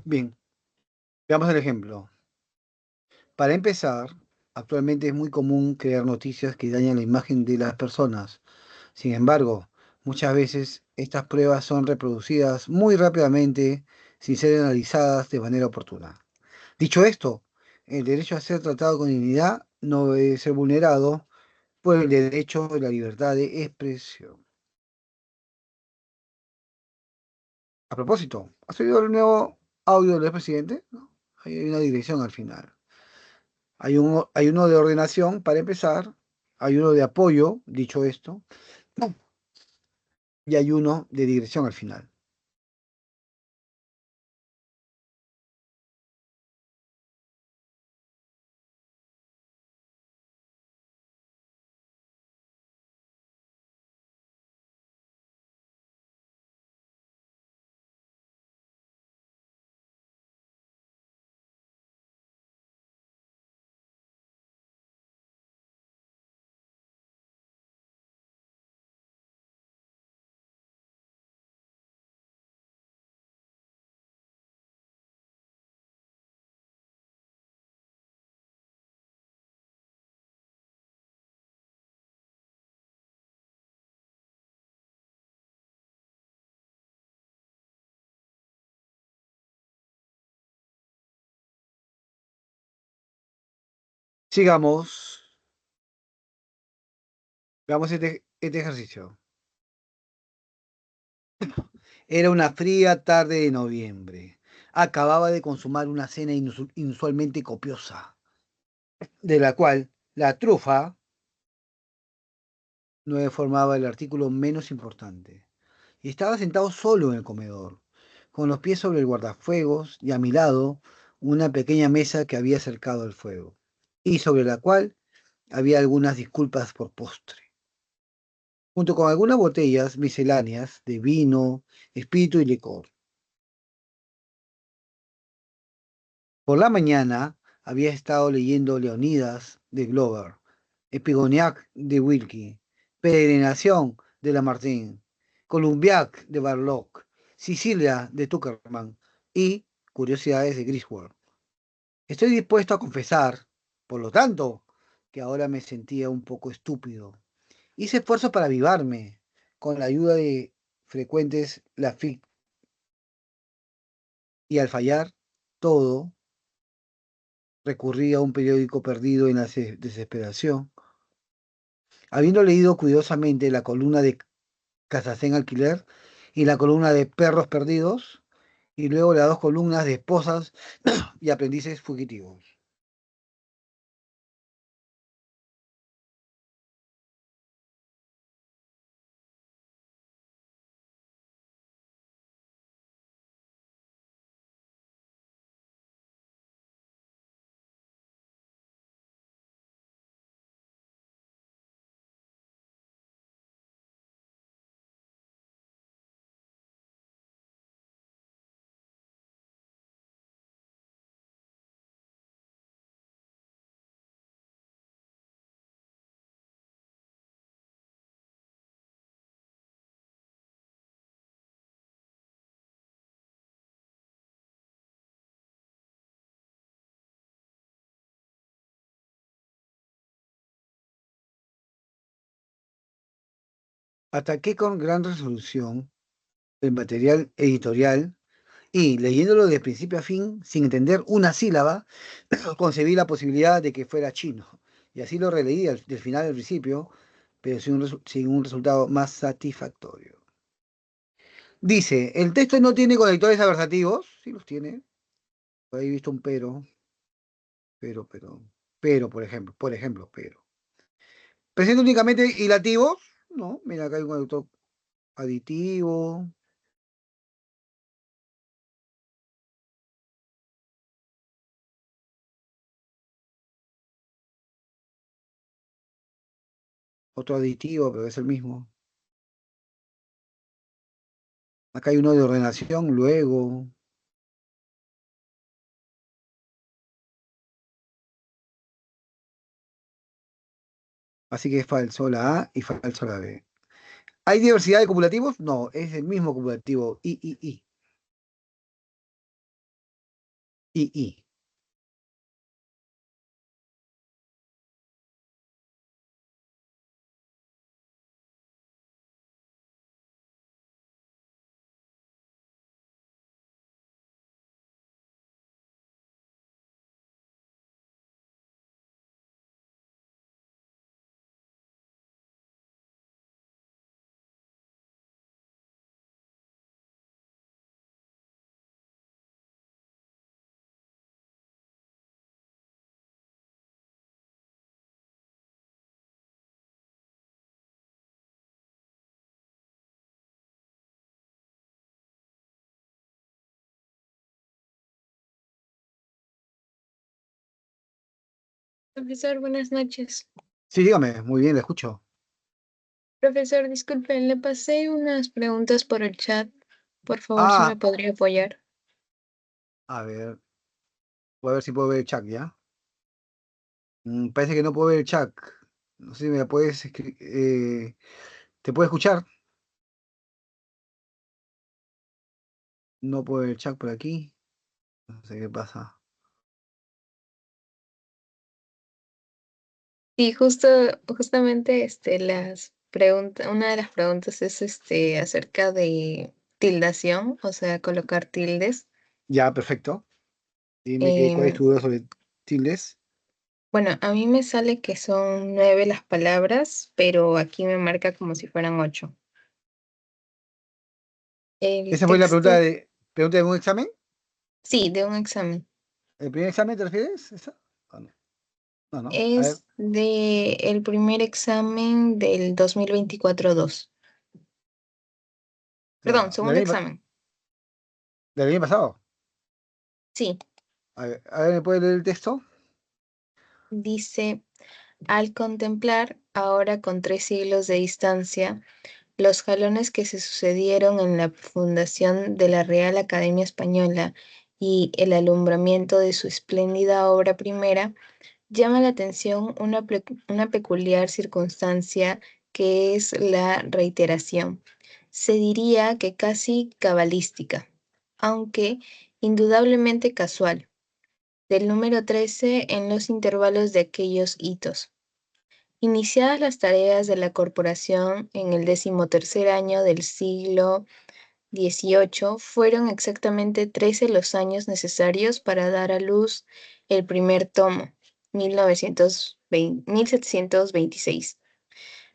Bien, veamos el ejemplo. Para empezar, actualmente es muy común crear noticias que dañan la imagen de las personas. Sin embargo, muchas veces estas pruebas son reproducidas muy rápidamente sin ser analizadas de manera oportuna. Dicho esto, el derecho a ser tratado con dignidad no debe ser vulnerado por el derecho de la libertad de expresión. A propósito, ¿has oído el nuevo audio del presidente? ¿No? Ahí hay una dirección al final. Hay uno de ordenación para empezar, hay uno de apoyo, dicho esto, y hay uno de digresión al final. Sigamos, veamos este este ejercicio. Era una fría tarde de noviembre. Acababa de consumar una cena inusualmente copiosa, de la cual la trufa no formaba el artículo menos importante. Y estaba sentado solo en el comedor, con los pies sobre el guardafuegos y a mi lado una pequeña mesa que había acercado al fuego, y sobre la cual había algunas disculpas por postre, junto con algunas botellas misceláneas de vino, espíritu y licor. Por la mañana había estado leyendo Leonidas de Glover, Epigoniac de Wilkie, Peregrinación de Lamartine, Columbiac de Barlock, Sicilia de Tuckerman y Curiosidades de Griswold. Estoy dispuesto a confesar, por lo tanto, que ahora me sentía un poco estúpido. Hice esfuerzo para avivarme, con la ayuda de frecuentes Lafitte, y al fallar todo, recurrí a un periódico perdido en la desesperación. Habiendo leído cuidadosamente la columna de Casas en alquiler y la columna de Perros perdidos, y luego las dos columnas de Esposas y Aprendices fugitivos. Ataqué con gran resolución el material editorial y, leyéndolo de principio a fin, sin entender una sílaba, concebí la posibilidad de que fuera chino. Y así lo releí del final al principio, pero sin un resultado más satisfactorio. Dice, el texto no tiene conectores adversativos. Sí los tiene. Por ahí he visto un pero, pero, pero. ¿Presenta únicamente hilativos? No, mira, acá hay un conector aditivo, otro aditivo, pero es el mismo. Acá hay uno de ordenación, luego. Así que es falso la A y falso la B. ¿Hay diversidad de cumulativos? No, es el mismo cumulativo. I. Profesor, buenas noches. Sí, dígame, muy bien, le escucho. Profesor, disculpe, le pasé unas preguntas por el chat. Por favor, si me Ah, podría apoyar. a ver, voy a ver si puedo ver el chat, ¿ya? Parece que no puedo ver el chat. No sé si me la puedes ¿te puedo escuchar? No puedo ver el chat por aquí. No sé qué pasa. Sí, justamente las preguntas, una de las preguntas es acerca de tildación, o sea, colocar tildes. Ya, perfecto. Dime cuál es Em, tu duda sobre tildes. Bueno, a mí me sale que son 9 las palabras, pero aquí me marca como si fueran 8. El ¿Esa fue la texto, pregunta de un examen? sí, de un examen. ¿El primer examen te refieres? ¿Esa? Ah, no, no, no. A ver, Es de el primer examen del 2024-2. Perdón, ya, segundo examen. del año pasado. Sí, A ver, ¿me puede leer el texto? dice, al contemplar, ahora con 3 siglos de distancia, los jalones que se sucedieron en la fundación de la Real Academia Española y el alumbramiento de su espléndida obra primera, llama la atención una peculiar circunstancia que es la reiteración. Se diría que casi cabalística, aunque indudablemente casual, del número 13 en los intervalos de aquellos hitos. Iniciadas las tareas de la corporación en el 13º año del siglo XVIII, fueron exactamente 13 los años necesarios para dar a luz el primer tomo, 1726,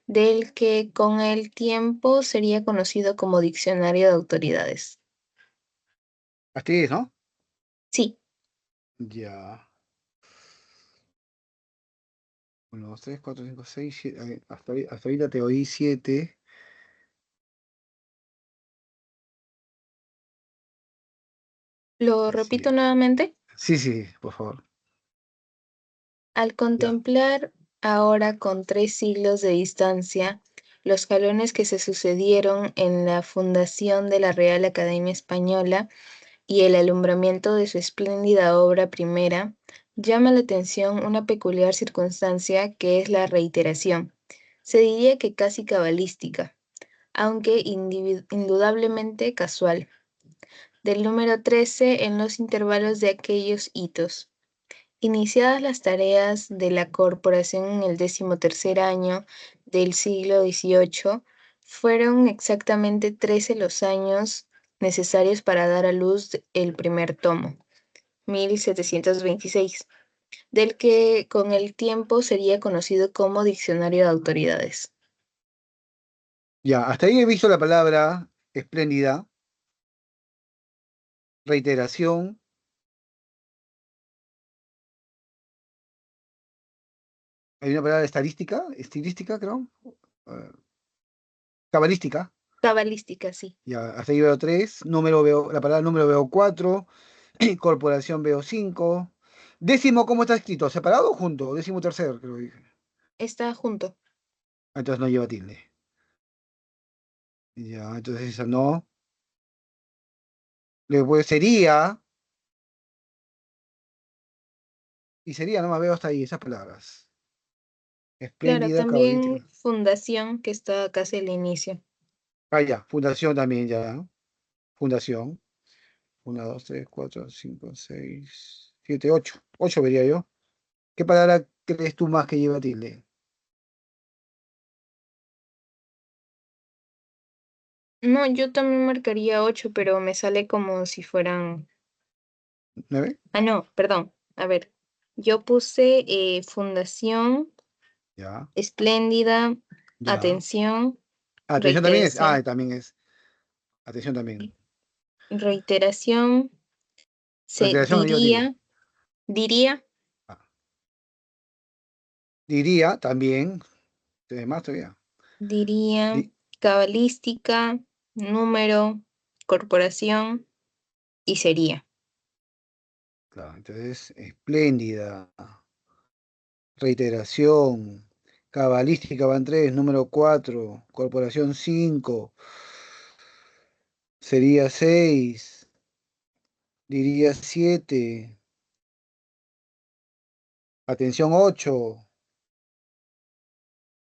del que con el tiempo sería conocido como Diccionario de Autoridades. Astiz, ¿no? Sí, Ya. 1, 2, 3, 4, 5, 6, 7. Hasta ahorita te oí 7. lo repito nuevamente. Sí, sí, por favor. Al Ya. contemplar ahora con 3 siglos de distancia los jalones que se sucedieron en la fundación de la Real Academia Española y el alumbramiento de su espléndida obra primera, llama la atención una peculiar circunstancia que es la reiteración. Se diría que casi cabalística, aunque indudablemente casual, del número 13 en los intervalos de aquellos hitos. Iniciadas las tareas de la corporación en el 13º año del siglo XVIII, fueron exactamente 13 los años necesarios para dar a luz el primer tomo, 1726, del que con el tiempo sería conocido como Diccionario de Autoridades. Ya, hasta ahí he visto la palabra espléndida, reiteración. Hay una palabra estadística, estilística, creo. eh, Cabalística. Cabalística, sí. Ya, hasta ahí veo 3. Número veo, la palabra número veo 4. Corporación veo 5. Décimo, ¿cómo está escrito? ¿Separado o junto? Décimo tercer, creo que dije. Está junto. Entonces no lleva tilde. Ya, entonces esa no. Luego sería, y sería, no más veo hasta ahí esas palabras. Claro, Espléndida, también cabalística. fundación, que está casi al inicio. Ah, ya, fundación también, ya. Fundación. 1, 2, 3, 4, 5, 6, 7, 8. 8 vería yo. ¿Qué palabra crees tú más que lleva tilde? No, yo también marcaría 8, pero me sale como si fueran. ¿9? Ah, no, perdón. A ver, yo puse fundación, Ya, espléndida, ya. atención, Atención también es. Ah, reiteración, también es. Atención también. reiteración, se Reiteración no lleva tilde. diría, Ah, diría también. Más todavía. diría, Di- cabalística, número, corporación y sería. claro, entonces, espléndida. Reiteración. Cabalística van 3. Número 4. Corporación 5. Sería 6. Diría 7. Atención 8.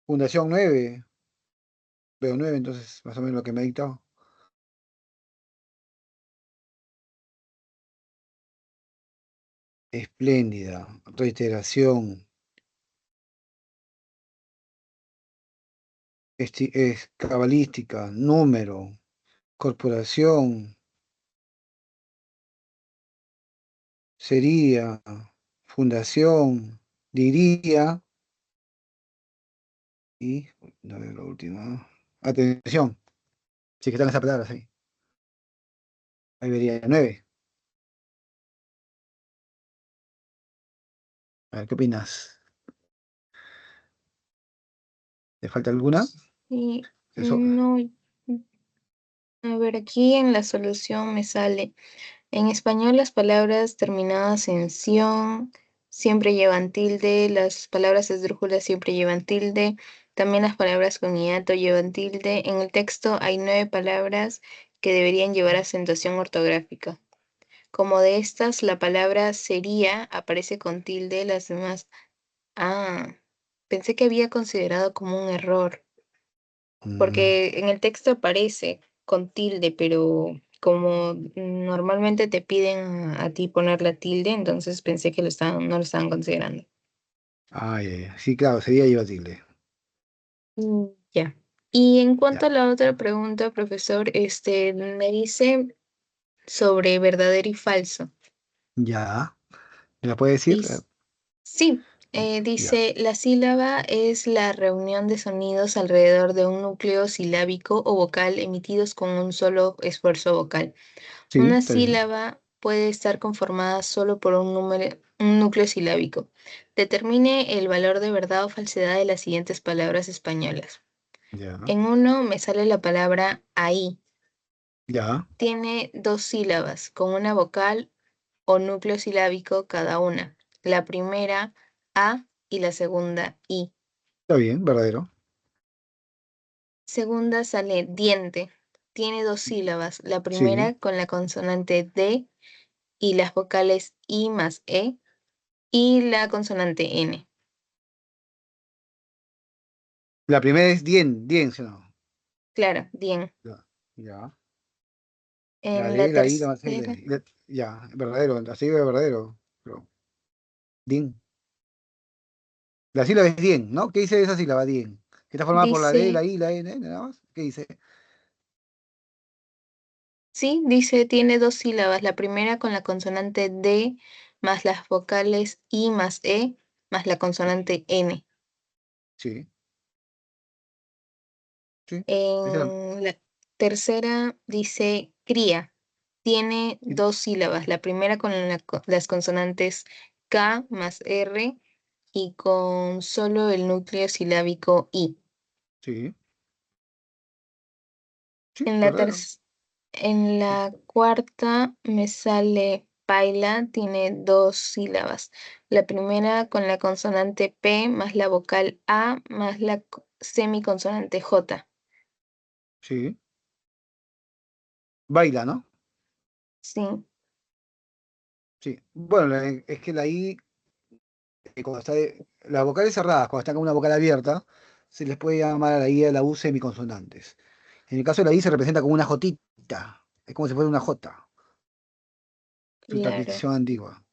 Fundación 9. Veo 9, entonces, más o menos lo que me ha dictado. Espléndida. Reiteración. Es cabalística. Número. Corporación. Sería. Fundación. Diría, y, no es lo último. Atención, si es que están esas palabras ahí. Ahí vería 9. A ver, ¿qué opinas? ¿Te falta alguna? Y Eso. no, a ver, aquí en la solución me sale. En español las palabras terminadas en ción siempre llevan tilde, las palabras esdrújulas siempre llevan tilde, también las palabras con hiato llevan tilde. En el texto hay 9 palabras que deberían llevar acentuación ortográfica. Como de estas, la palabra sería aparece con tilde, las demás. Ah, pensé que había considerado como un error, mm, porque en el texto aparece con tilde, pero como normalmente te piden a ti poner la tilde, entonces pensé que no lo estaban considerando. ya, ya. Sí, claro, sería debatible. Ya. Y en cuanto Ya, a la otra pregunta, profesor, me dice sobre verdadero y falso. ya. ¿Me la puede decir? Dice, sí, Ya, dice, la sílaba es la reunión de sonidos alrededor de un núcleo silábico o vocal emitidos con un solo esfuerzo vocal. sí, Una está bien. sílaba puede estar conformada solo por un núcleo silábico. Determine el valor de verdad o falsedad de las siguientes palabras españolas. Ya, En uno me sale la palabra ahí. ya, Tiene 2 sílabas con una vocal o núcleo silábico cada una. La primera a y la segunda i. está bien, verdadero. Segunda sale diente. Tiene 2 sílabas. La Sí, primera con la consonante d y las vocales i más e y la consonante N. la primera es dien, dien, ¿sí o no? Claro, bien. Ya, ya. La En la D, la I, la más L. tercera, Ya, verdadero, la sílaba es verdadero. Pero, dien. La sílaba es dien, ¿no? ¿Qué dice esa sílaba, dien? Que está formada por la D, dice, la I, la N, nada más. ¿Qué dice? sí, dice, tiene 2 sílabas. La primera con la consonante D más las vocales I más E más la consonante N. Sí, sí. Esa es En la tercera dice cría. Tiene sí, 2 sílabas. La primera con las consonantes K más R y con solo el núcleo silábico I. sí, sí, En la verdadero. tercera En la cuarta me sale paila, tiene 2 sílabas. La primera con la consonante P más la vocal A más la semiconsonante J. Sí. Baila, ¿no? Sí, Sí. Bueno, es que la I, cuando está las vocales cerradas, cuando están con una vocal abierta, se les puede llamar a la I y a la U semiconsonantes. En el caso de la I se representa como una jotita. Es como si fuera una J. Su claro. tradición antigua.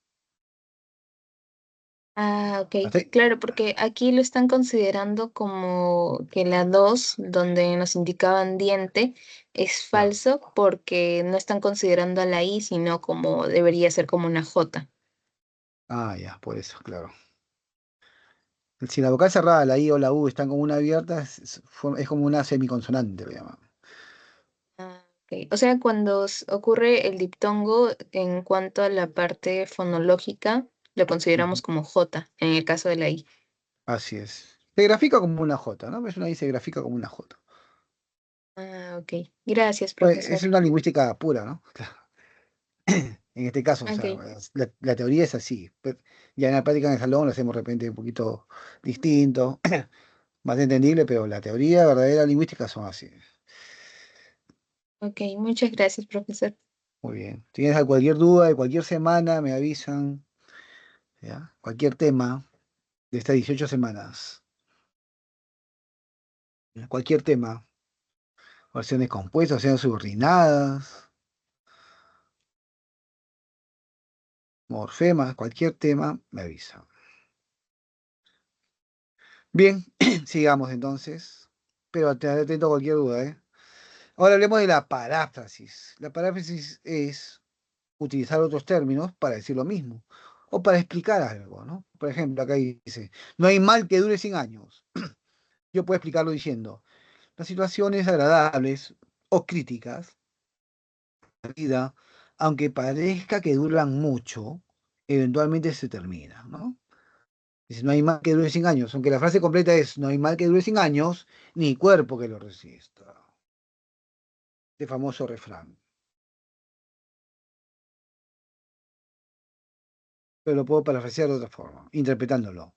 Ah, ok. ¿Hasta ahí? Claro, porque aquí lo están considerando como que la 2, donde nos indicaban diente, es Claro. falso porque no están considerando a la I, sino como debería ser como una J. Ah, ya, por eso, claro. Si la vocal cerrada, la I o la U están como una abierta, es como una semiconsonante, lo llaman. Ah, ok. O sea, cuando ocurre el diptongo, en cuanto a la parte fonológica, lo consideramos Ujú. como J, en el caso de la I. Así es. Se grafica como una J, ¿no? Es una I se grafica como una J. Ah, ok. Gracias, Pues es profesor. una lingüística pura, ¿no? En este caso, o sea, Ok, la teoría es así. Ya en la práctica en el salón lo hacemos de repente un poquito distinto, más entendible, pero la teoría verdadera lingüística son así. ok. Muchas gracias, profesor. Muy bien. Si tienes cualquier duda de cualquier semana, me avisan, ¿ya? Cualquier tema de estas 18 semanas, ¿ya? Cualquier tema, oraciones compuestas, oraciones subordinadas, morfemas, cualquier tema, me avisan. Bien, sigamos entonces, pero te atento a cualquier duda, ¿eh? Ahora hablemos de la paráfrasis. La paráfrasis es utilizar otros términos para decir lo mismo. o para explicar algo, ¿no? Por ejemplo, acá dice, no hay mal que dure 100 años. Yo puedo explicarlo diciendo, las situaciones agradables o críticas de la vida, aunque parezca que duran mucho, eventualmente se terminan, ¿no? Dice, no hay mal que dure 100 años, aunque la frase completa es, no hay mal que dure 100 años, ni cuerpo que lo resista. Este famoso refrán. Pero lo puedo parafrasear de otra forma, interpretándolo.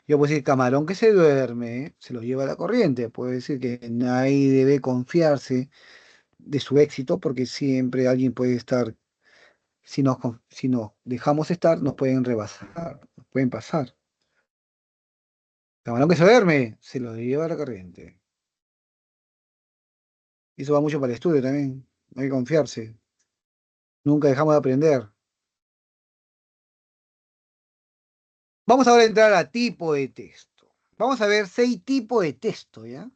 Yo puedo decir, camarón que se duerme, se lo lleva la corriente. Puedo decir que nadie debe confiarse de su éxito porque siempre alguien puede estar, si nos dejamos estar, nos pueden rebasar, nos pueden pasar. Camarón que se duerme, se lo lleva la corriente. Y eso va mucho para el estudio también. No hay que confiarse. Nunca dejamos de aprender. Vamos ahora a entrar a tipo de texto. Vamos a ver 6 tipos de texto, ¿ya?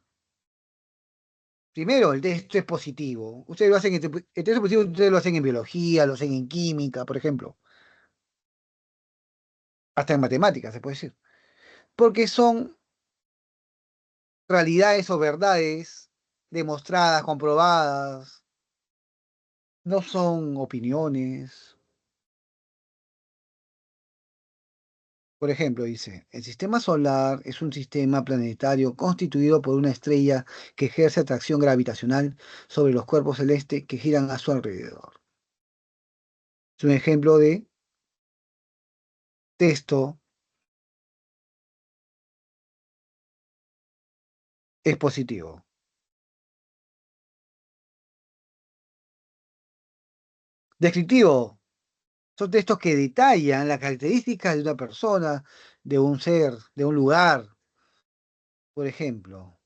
Primero, el texto es positivo. Ustedes lo hacen, el texto positivo ustedes lo hacen en biología, lo hacen en química, por ejemplo. Hasta en matemáticas, se puede decir. Porque son realidades o verdades demostradas, comprobadas. No son opiniones. Por ejemplo, dice, el sistema solar es un sistema planetario constituido por una estrella que ejerce atracción gravitacional sobre los cuerpos celestes que giran a su alrededor. Es un ejemplo de texto expositivo. Descriptivo. Son textos que detallan las características de una persona, de un ser, de un lugar. Por ejemplo,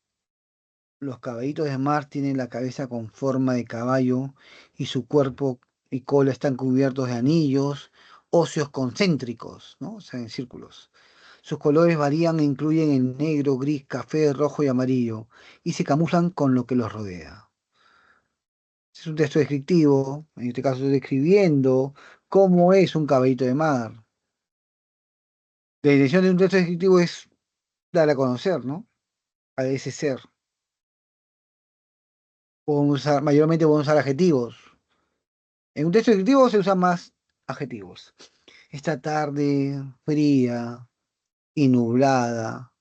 los caballitos de mar tienen la cabeza con forma de caballo y su cuerpo y cola están cubiertos de anillos óseos concéntricos, ¿no? O sea, en círculos. Sus colores varían e incluyen el negro, gris, café, rojo y amarillo, y se camuflan con lo que los rodea. Es un texto descriptivo, en este caso estoy describiendo cómo es un caballito de mar. La intención de un texto descriptivo es dar a conocer, ¿no? A ese ser. Mayormente podemos usar adjetivos. En un texto descriptivo se usan más adjetivos. Esta tarde fría y nublada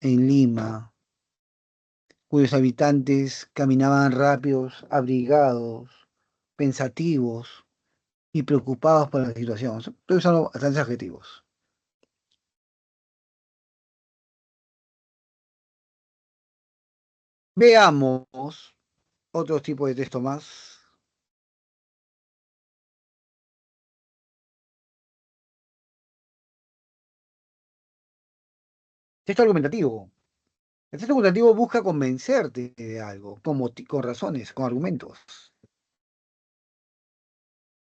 en Lima, cuyos habitantes caminaban rápidos, abrigados, pensativos y preocupados por la situación. Estoy usando bastantes adjetivos. Veamos otros tipos de texto más. Texto argumentativo. El texto argumentativo busca convencerte de algo, con razones, con argumentos.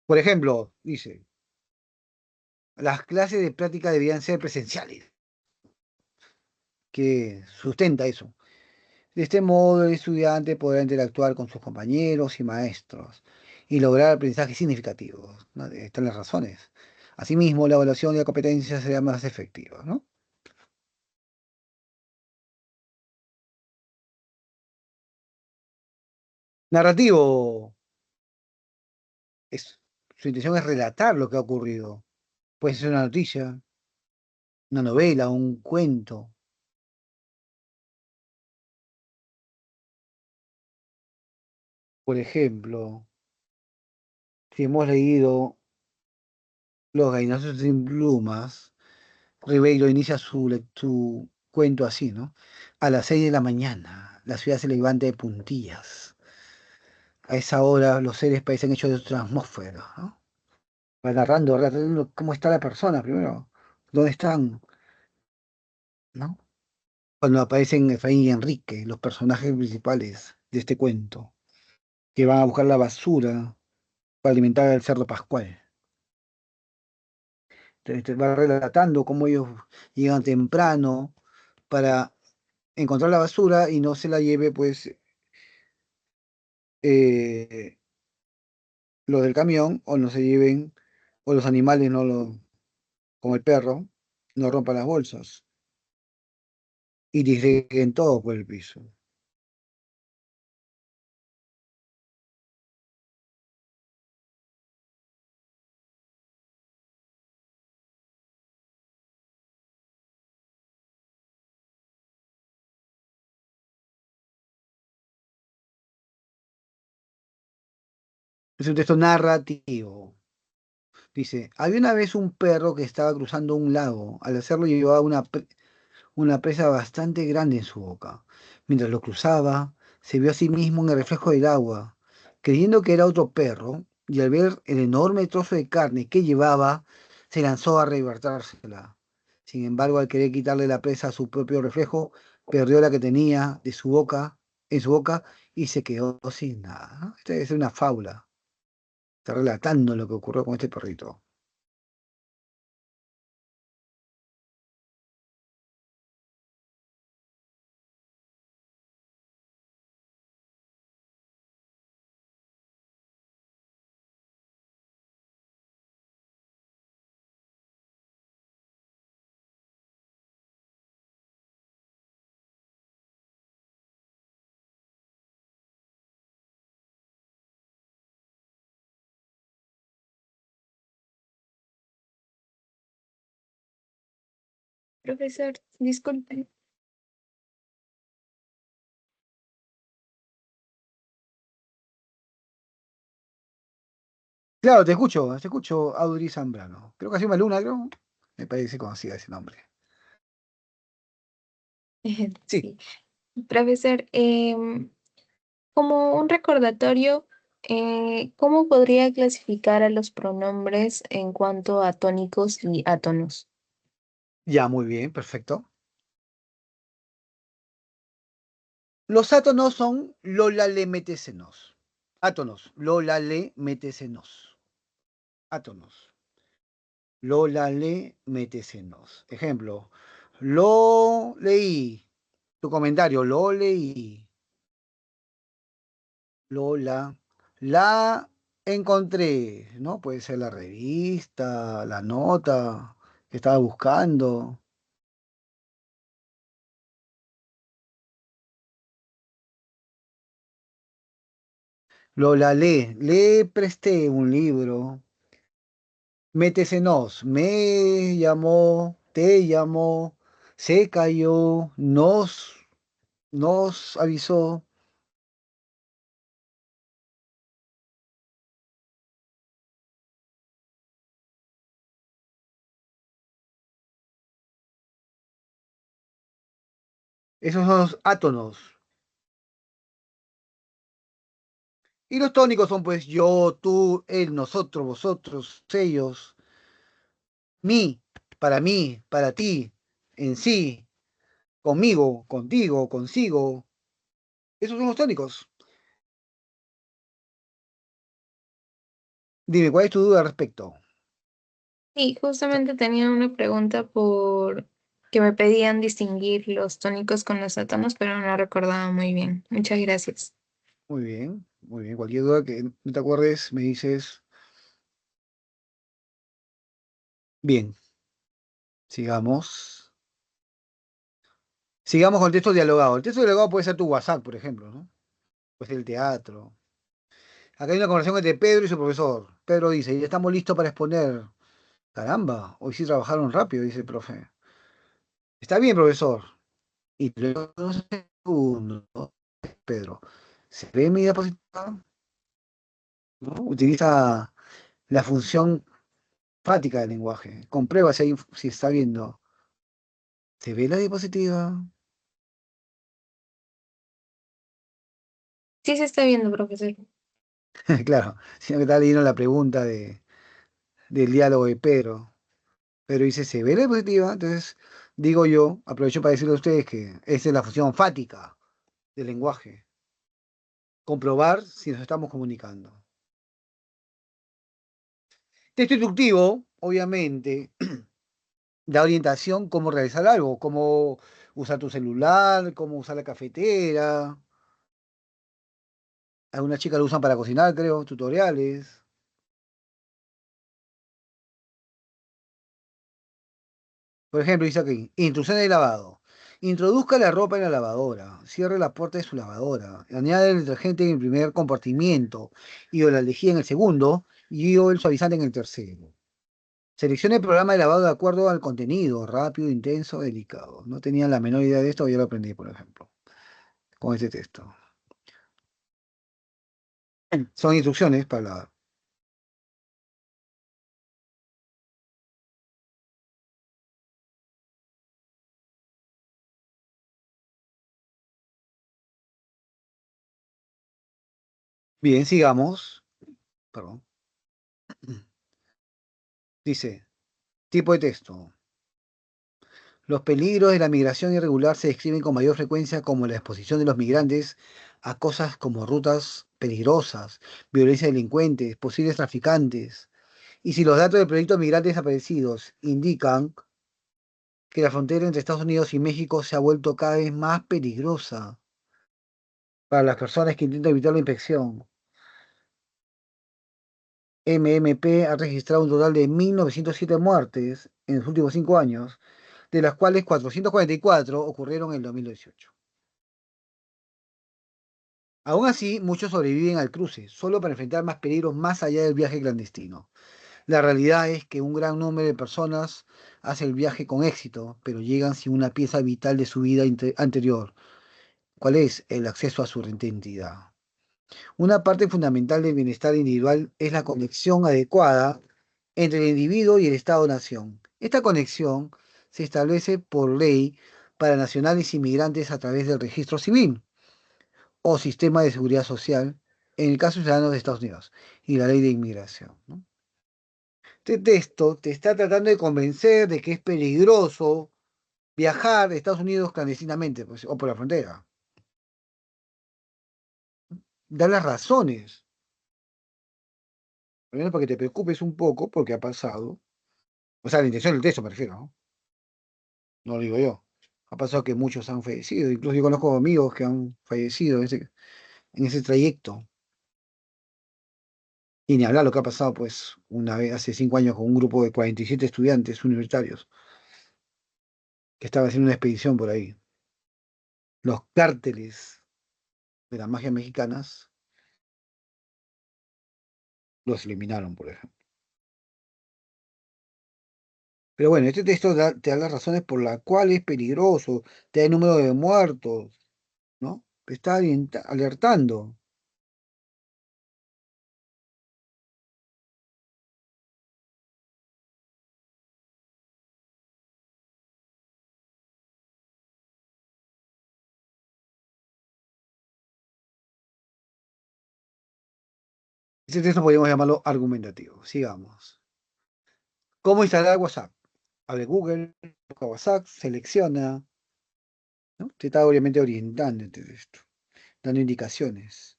Por ejemplo, dice, las clases de práctica debían ser presenciales, que sustenta eso. De este modo, el estudiante podrá interactuar con sus compañeros y maestros y lograr aprendizajes significativos, ¿no? Están las razones. Asimismo, la evaluación de la competencia será más efectiva, ¿no? Narrativo. Su intención es relatar lo que ha ocurrido. Puede ser una noticia, una novela, un cuento. Por ejemplo, si hemos leído Los gallinazos sin plumas, Ribeiro inicia su cuento así, ¿no? A las 6 de la mañana, la ciudad se levanta de puntillas. A esa hora los seres parecen hechos de otra atmósfera, ¿no? Va narrando, relatando cómo está la persona primero, dónde están, ¿no? Cuando aparecen Efraín y Enrique, los personajes principales de este cuento, que van a buscar la basura para alimentar al cerdo Pascual. Te va relatando cómo ellos llegan temprano para encontrar la basura y no se la lleve, pues, los del camión o no se lleven o los animales no lo, como el perro, no rompan las bolsas y disgreguen todo por el piso. Es un texto narrativo. Dice, había una vez un perro que estaba cruzando un lago. Al hacerlo llevaba una presa bastante grande en su boca. Mientras lo cruzaba, se vio a sí mismo en el reflejo del agua, creyendo que era otro perro, y al ver el enorme trozo de carne que llevaba, se lanzó a arrebatársela. Sin embargo, al querer quitarle la presa a su propio reflejo, perdió la que tenía en su boca, y se quedó sin nada, ¿no? Esta es una fábula. Está relatando lo que ocurrió con este perrito. Profesor, disculpe. Claro, te escucho, Audrey Zambrano. Creo que ha sido una luna, creo. Me parece conocida ese nombre. Sí, Sí. Profesor, como un recordatorio, ¿cómo podría clasificar a los pronombres en cuanto a tónicos y átonos? ya, muy bien, perfecto. Los átonos son lolalemetesenos. Átonos, lolalemetesenos. Átonos, lolalemetesenos. Ejemplo, lo leí. Tu comentario, lo leí. Lola, la encontré, ¿no? Puede ser la revista, la nota que estaba buscando. Lola, le presté un libro. Métesenos, me llamó, te llamó, se cayó, nos avisó. Esos son los átonos. Y los tónicos son pues yo, tú, él, nosotros, vosotros, ellos, mí, para ti, en sí, conmigo, contigo, consigo. Esos son los tónicos. Dime, ¿cuál es tu duda al respecto? Sí, justamente tenía una pregunta por que me pedían distinguir los tónicos con los átonos, pero no recordaba muy bien. Muchas gracias. Muy bien, muy bien. Cualquier duda que no te acuerdes, me dices. Bien, sigamos. Sigamos con el texto dialogado. El texto dialogado puede ser tu WhatsApp, por ejemplo, ¿no? Puede ser el teatro. Acá hay una conversación entre Pedro y su profesor. Pedro dice, ya estamos listos para exponer. Caramba, hoy sí trabajaron rápido, dice el profe. Está bien, profesor. Y luego un segundo, ¿no? Pedro. ¿Se ve mi diapositiva? ¿No? Utiliza la función fática del lenguaje. Comprueba si está viendo. ¿Se ve la diapositiva? Sí se está viendo, profesor. Claro, sino que está leyendo la pregunta del diálogo de Pedro. Pero dice, ¿se ve la diapositiva? Entonces, digo yo, aprovecho para decirle a ustedes que esa es la función fática del lenguaje. Comprobar si nos estamos comunicando. Texto instructivo, obviamente, da orientación cómo realizar algo, cómo usar tu celular, cómo usar la cafetera. Algunas chicas lo usan para cocinar, creo, tutoriales. Por ejemplo, dice aquí, instrucciones de lavado. Introduzca la ropa en la lavadora, cierre la puerta de su lavadora, añade el detergente en el primer compartimiento y o la lejía en el segundo y o el suavizante en el tercero. Seleccione el programa de lavado de acuerdo al contenido, rápido, intenso, delicado. No tenía la menor idea de esto, yo lo aprendí, por ejemplo, con este texto. Son instrucciones para lavar. Bien, sigamos. Perdón. Dice, tipo de texto. Los peligros de la migración irregular se describen con mayor frecuencia como la exposición de los migrantes a cosas como rutas peligrosas, violencia de delincuentes, posibles traficantes. Y si los datos del proyecto Migrantes Desaparecidos indican que la frontera entre Estados Unidos y México se ha vuelto cada vez más peligrosa para las personas que intentan evitar la inspección. MMP ha registrado un total de 1.907 muertes en los últimos 5 años, de las cuales 444 ocurrieron en el 2018. Aún así, muchos sobreviven al cruce, solo para enfrentar más peligros más allá del viaje clandestino. La realidad es que un gran número de personas hace el viaje con éxito, pero llegan sin una pieza vital de su vida anterior. ¿Cuál es? El acceso a su identidad. Una parte fundamental del bienestar individual es la conexión adecuada entre el individuo y el Estado-nación. Esta conexión se establece por ley para nacionales inmigrantes a través del registro civil o sistema de seguridad social, en el caso de ciudadanos de Estados Unidos, y la ley de inmigración, ¿no? Este texto te está tratando de convencer de que es peligroso viajar de Estados Unidos clandestinamente, pues, o por la frontera. Da las razones, primero para que te preocupes un poco porque ha pasado, o sea, la intención del texto me refiero, ¿no? No lo digo yo. Ha pasado que muchos han fallecido, incluso yo conozco amigos que han fallecido en ese trayecto. Y ni hablar lo que ha pasado, pues, una vez hace 5 años con un grupo de 47 estudiantes universitarios que estaban haciendo una expedición por ahí. Los cárteles de las magias mexicanas los eliminaron, por ejemplo. Pero bueno, este texto te da las razones por las cuales es peligroso, te da el número de muertos, ¿no? Te está alertando. Este texto podríamos llamarlo argumentativo. Sigamos. ¿Cómo instalar WhatsApp? Abre Google, busca WhatsApp, selecciona, ¿no? Te está obviamente orientando en todo esto, dando indicaciones.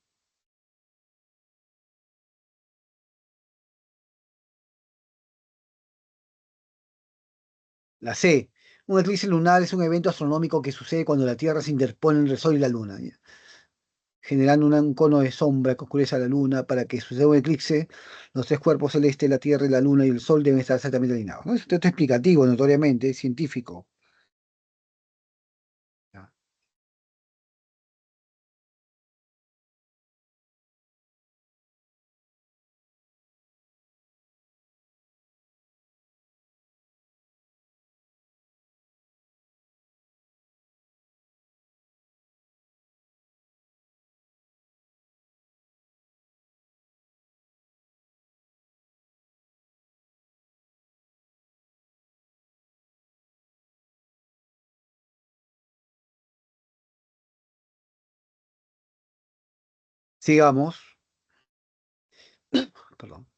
La C. Un eclipse lunar es un evento astronómico que sucede cuando la Tierra se interpone entre el Sol y la Luna, ¿ya? Generando un cono de sombra que oscurece a la Luna. Para que suceda un eclipse, los tres cuerpos celestes, la Tierra, y la Luna y el Sol deben estar exactamente alineados, ¿no? Es un texto explicativo, notoriamente, científico. ¿Ya? Sigamos. Perdón.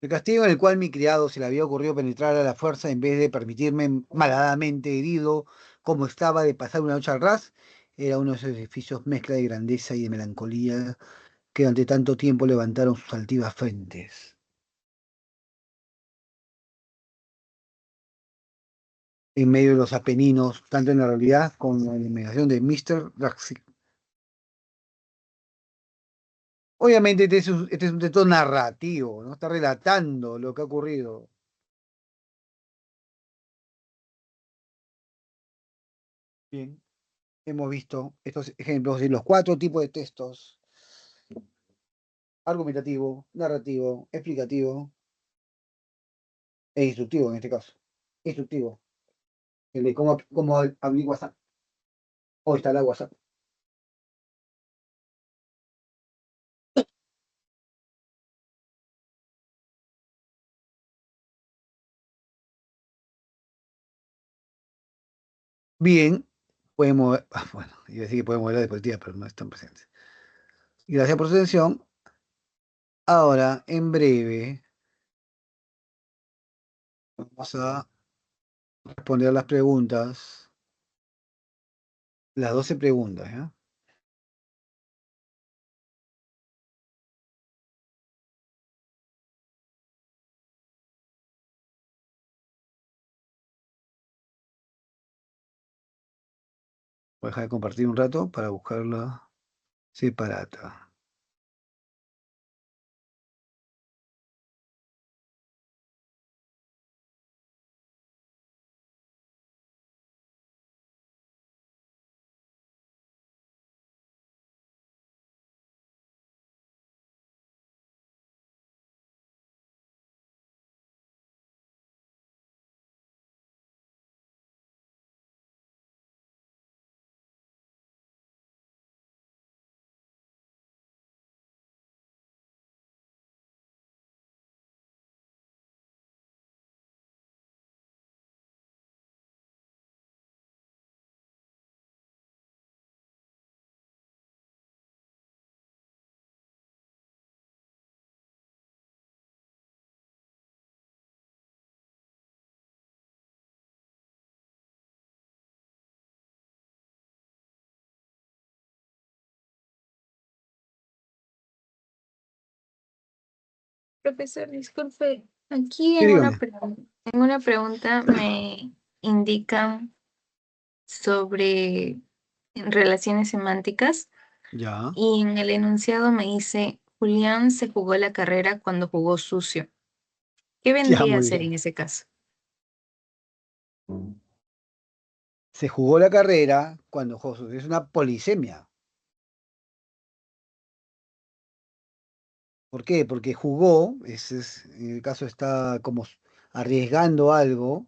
El castigo en el cual mi criado se le había ocurrido penetrar a la fuerza en vez de permitirme malhadadamente herido como estaba de pasar una noche al ras, era uno de esos edificios mezcla de grandeza y de melancolía que durante tanto tiempo levantaron sus altivas frentes. En medio de los Apeninos, tanto en la realidad como en la imaginación de Mr. Darcy. Obviamente este es un texto narrativo, ¿no? Está relatando lo que ha ocurrido. Bien. Hemos visto estos ejemplos de los cuatro tipos de textos: argumentativo, narrativo, explicativo e instructivo en este caso. Instructivo. El de cómo abrir WhatsApp o instalar WhatsApp. Bien, podemos, bueno, iba a decir que podemos ver la diapositiva, pero no están presentes. Y gracias por su atención. Ahora, en breve, vamos a responder las preguntas, las 12 preguntas, ¿ya? Voy a dejar de compartir un rato para buscarla separada. Profesor, disculpe, aquí Sí, dígame. en una pregunta me indican sobre relaciones semánticas Ya, y en el enunciado me dice, Julián se jugó la carrera cuando jugó sucio. ¿Qué ya, vendría a muy ser bien. en ese caso? Se jugó la carrera cuando Josu es una polisemia. ¿Por qué? Porque jugó, en el caso está como arriesgando algo,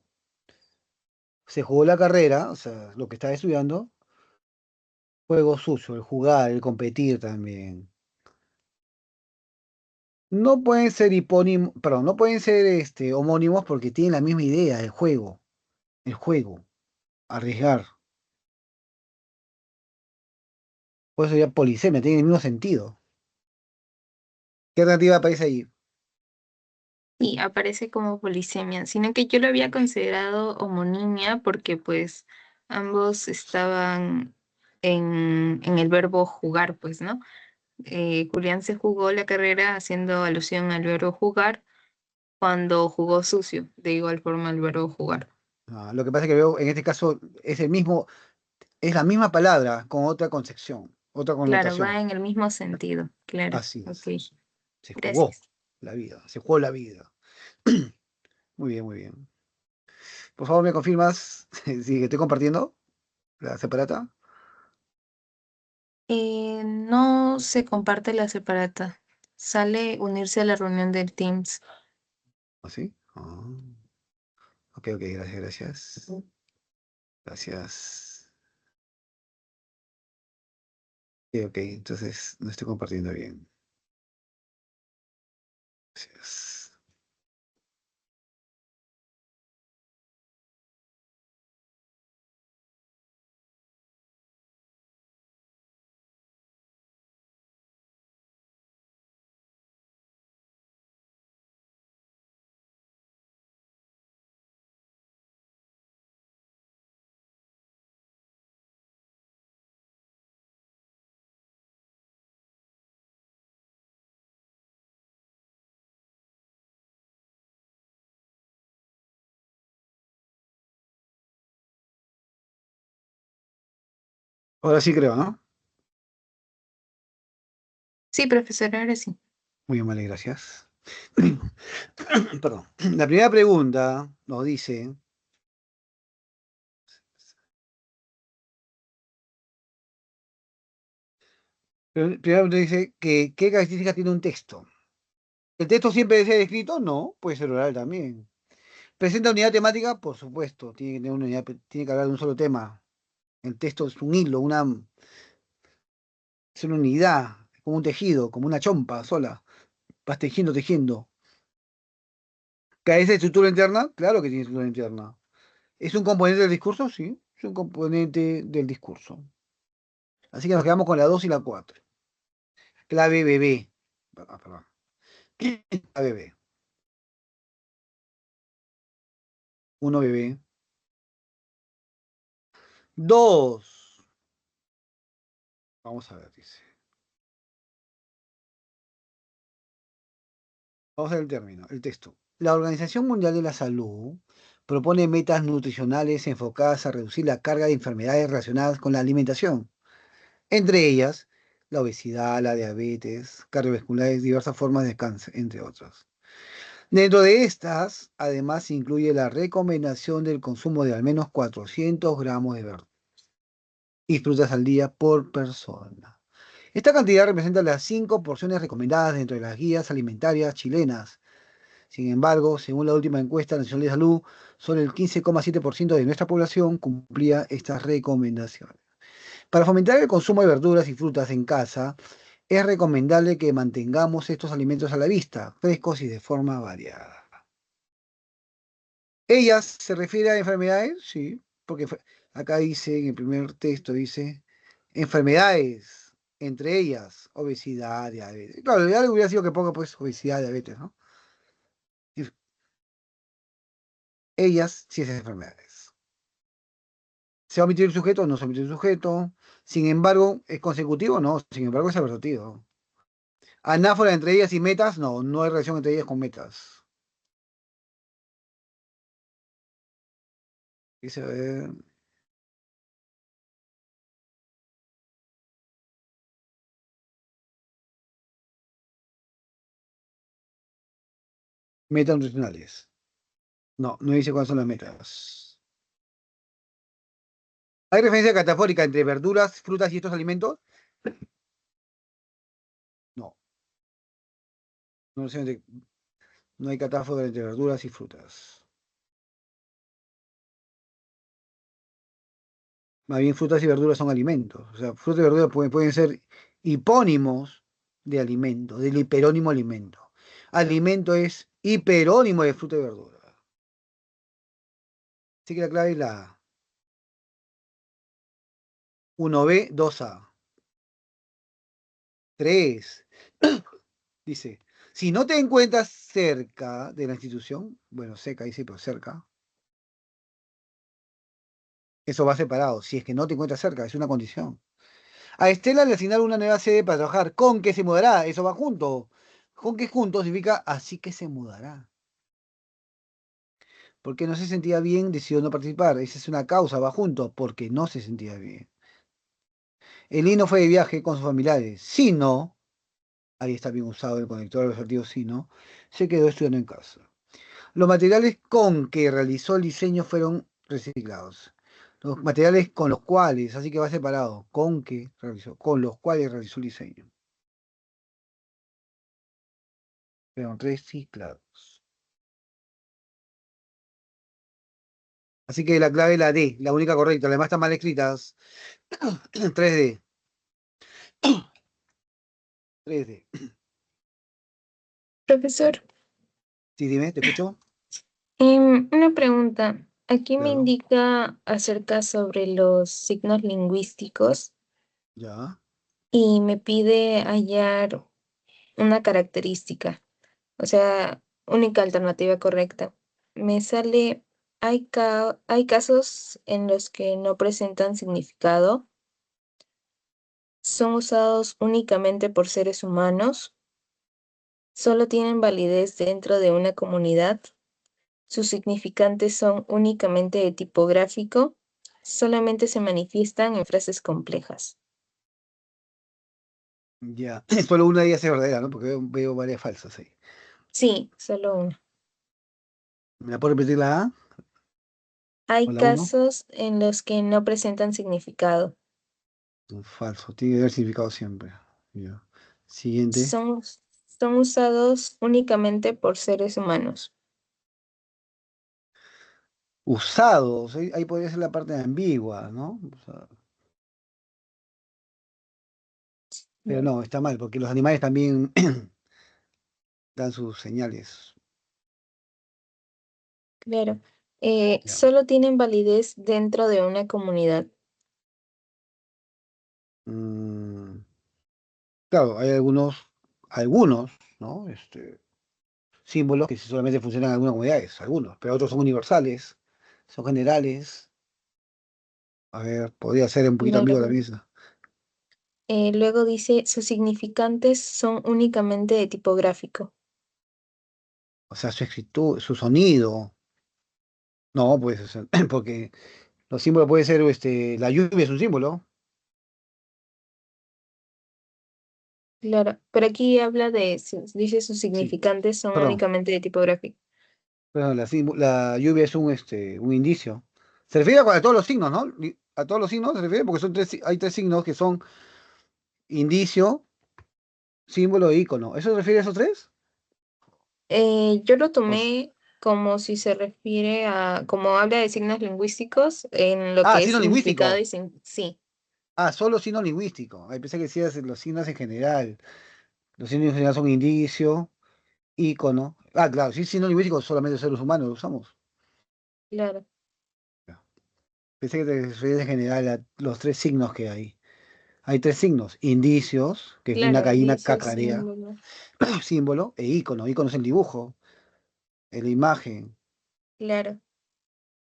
se jugó la carrera, o sea, lo que estaba estudiando, juego sucio, el jugar, el competir también. No pueden ser hipónimos, perdón, no pueden ser homónimos porque tienen la misma idea, el juego, arriesgar. Por eso ya polisemia, tiene el mismo sentido. ¿Qué alternativa aparece ahí? Y aparece como polisemia, sino que yo lo había considerado homonimia porque pues ambos estaban en el verbo jugar, pues, ¿no? Julián se jugó la carrera haciendo alusión al verbo jugar cuando jugó sucio, de igual forma el verbo jugar. Ah, lo que pasa es que veo, en este caso, es el mismo, es la misma palabra con otra concepción, otra Claro, va connotación. en el mismo sentido, claro. Así Ok, es. Se jugó gracias. la vida, se jugó la vida. Muy bien, muy bien. Por favor, ¿me confirmas si estoy compartiendo la separata? No se comparte la separata. Sale unirse a la reunión del Teams. ¿Así? Ah, ok, ok, gracias, gracias. Gracias. Ok, ok, entonces no estoy compartiendo bien. Gracias. Ahora sí creo, ¿no? Sí, profesor, ahora sí. Muy bien, vale, gracias. Perdón. La primera pregunta nos dice, Pero primero te dice que qué características tiene un texto. ¿El texto siempre debe ser escrito? No, puede ser oral también. ¿Presenta unidad temática? Por supuesto, tiene que tener una unidad, tiene que hablar de un solo tema. El texto es un hilo, es una unidad, como un tejido, como una chompa sola. Vas tejiendo, tejiendo. ¿Carece de estructura interna? Claro que tiene estructura interna. ¿Es un componente del discurso? Sí, es un componente del discurso. Así que nos quedamos con la 2 y la 4. Clave bebé. Perdón. Clave bebé. Uno bebé. Dos. Vamos a ver, dice. Vamos a ver el término, el texto. La Organización Mundial de la Salud propone metas nutricionales enfocadas a reducir la carga de enfermedades relacionadas con la alimentación, entre ellas la obesidad, la diabetes, cardiovasculares, diversas formas de cáncer, entre otras. Dentro de estas, además, se incluye la recomendación del consumo de al menos 400 gramos de verduras y frutas al día por persona. Esta cantidad representa las 5 porciones recomendadas dentro de las guías alimentarias chilenas. Sin embargo, según la última encuesta nacional de salud, solo el 15,7% de nuestra población cumplía estas recomendaciones. Para fomentar el consumo de verduras y frutas en casa, es recomendable que mantengamos estos alimentos a la vista, frescos y de forma variada. ¿Ellas se refiere a enfermedades? Sí, porque acá dice, en el primer texto dice, enfermedades, entre ellas, obesidad, diabetes. Claro, lo ideal hubiera sido que ponga pues obesidad, diabetes, ¿no? Y ellas sí es enfermedades. ¿Se va a omitir el sujeto? No se omite el sujeto. Sin embargo, ¿es consecutivo? No, sin embargo es advertido. ¿Anáfora entre ellas y metas? No, no hay relación entre ellas con metas. Dice, a ver, metas nutricionales. No, no dice cuáles son las metas. ¿Hay referencia catafórica entre verduras, frutas y estos alimentos? No, no, no hay catáfora entre verduras y frutas. Más bien frutas y verduras son alimentos. O sea, frutas y verduras pueden ser hipónimos de alimento, del hiperónimo alimento. Alimento es hiperónimo de fruta y verdura. Así que la clave es la A. 1B, 2A. 3. Dice, si no te encuentras cerca de la institución, bueno, cerca dice, pero cerca, eso va separado. Si es que no te encuentras cerca, es una condición. A Estela le asignaron una nueva sede para trabajar. Con que se mudará, eso va junto. Con que junto significa así que se mudará. Porque no se sentía bien, decidió no participar. Esa es una causa, va junto, porque no se sentía bien. El no fue de viaje con sus familiares. Si no, ahí está bien usado el conector advertido si no, se quedó estudiando en casa. Los materiales con que realizó el diseño fueron reciclados. Los materiales con los cuales, así que va separado, con que realizó, con los cuales realizó el diseño. Fueron reciclados. Así que la clave es la D, la única correcta. Las demás están mal escritas. 3D. 3D. Profesor, Sí, dime, ¿te escucho? una pregunta. Aquí me Claro, indica acerca sobre los signos lingüísticos ya. y me pide hallar una característica, o sea, única alternativa correcta. Me sale, hay casos en los que no presentan significado, son usados únicamente por seres humanos, solo tienen validez dentro de una comunidad. Sus significantes son únicamente de tipo gráfico, solamente se manifiestan en frases complejas. Ya. Solo una de ellas es verdadera, ¿no? Porque veo varias falsas ahí. Sí, solo uno. ¿Me la puedo repetir la A o Hay la uno? casos en los que no presentan significado. Un falso, tiene que haber significado siempre. Ya. Siguiente. Son, son usados únicamente por seres humanos. Usados, ahí podría ser la parte ambigua, ¿no? O sea, pero Ya, no, está mal, porque los animales también dan sus señales. claro. Ya. Solo tienen validez dentro de una comunidad. Mm, claro, hay algunos, ¿no? Símbolos que solamente funcionan en algunas comunidades, algunos, pero otros son universales, son generales. A ver, podría ser un poquito ambiguo la Claro. misma. Luego dice, sus significantes son únicamente de tipo gráfico. O sea, su escritura, su sonido. No, pues, o sea, porque los símbolos puede ser, la lluvia es un símbolo. Claro, pero aquí habla de, dice sus Sí, significantes son perdón, únicamente de tipo gráfico. perdón, la lluvia es un indicio. Se refiere a todos los signos, ¿no? A todos los signos se refiere porque hay tres signos que son indicio, símbolo e icono. ¿Eso se refiere a esos tres? Yo lo O tomé como si se refiere a, como habla de signos lingüísticos, en lo ah, que es signo significado lingüístico. y sí, Ah, solo signo lingüístico. Ahí pensé que decías los signos en general. Los signos en general son indicio, icono. Ah, claro, sí, signo lingüístico solamente los seres humanos lo usamos. claro, Ya. Pensé que te referías en general a los tres signos que hay. Hay tres signos, indicios, que es una claro, gallina dice cacarea, símbolo, símbolo, e ícono. Ícono es el dibujo, la imagen. claro.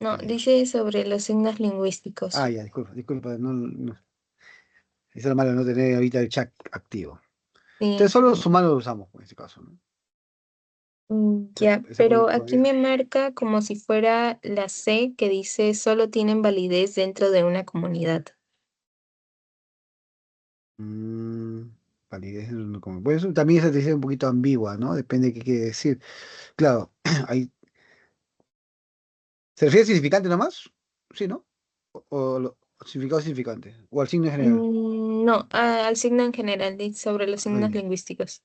No, Ya. dice sobre los signos lingüísticos. Ah, ya, disculpa, disculpa. Es lo malo de no tener ahorita el chat activo. Entonces Sí, solo los humanos lo usamos en este caso, ¿no? ya, Esa pero aquí podría. me marca como si fuera la C que dice solo tienen validez dentro de una comunidad. Mm, validez, no por eso también esa te dice un poquito ambigua, ¿no? Depende de qué quiere decir. Claro, hay, ¿se refiere al significante nomás? Sí, ¿no? Significado significante. O al signo en general. No, al signo en general, sobre los Ah, signos ya. lingüísticos.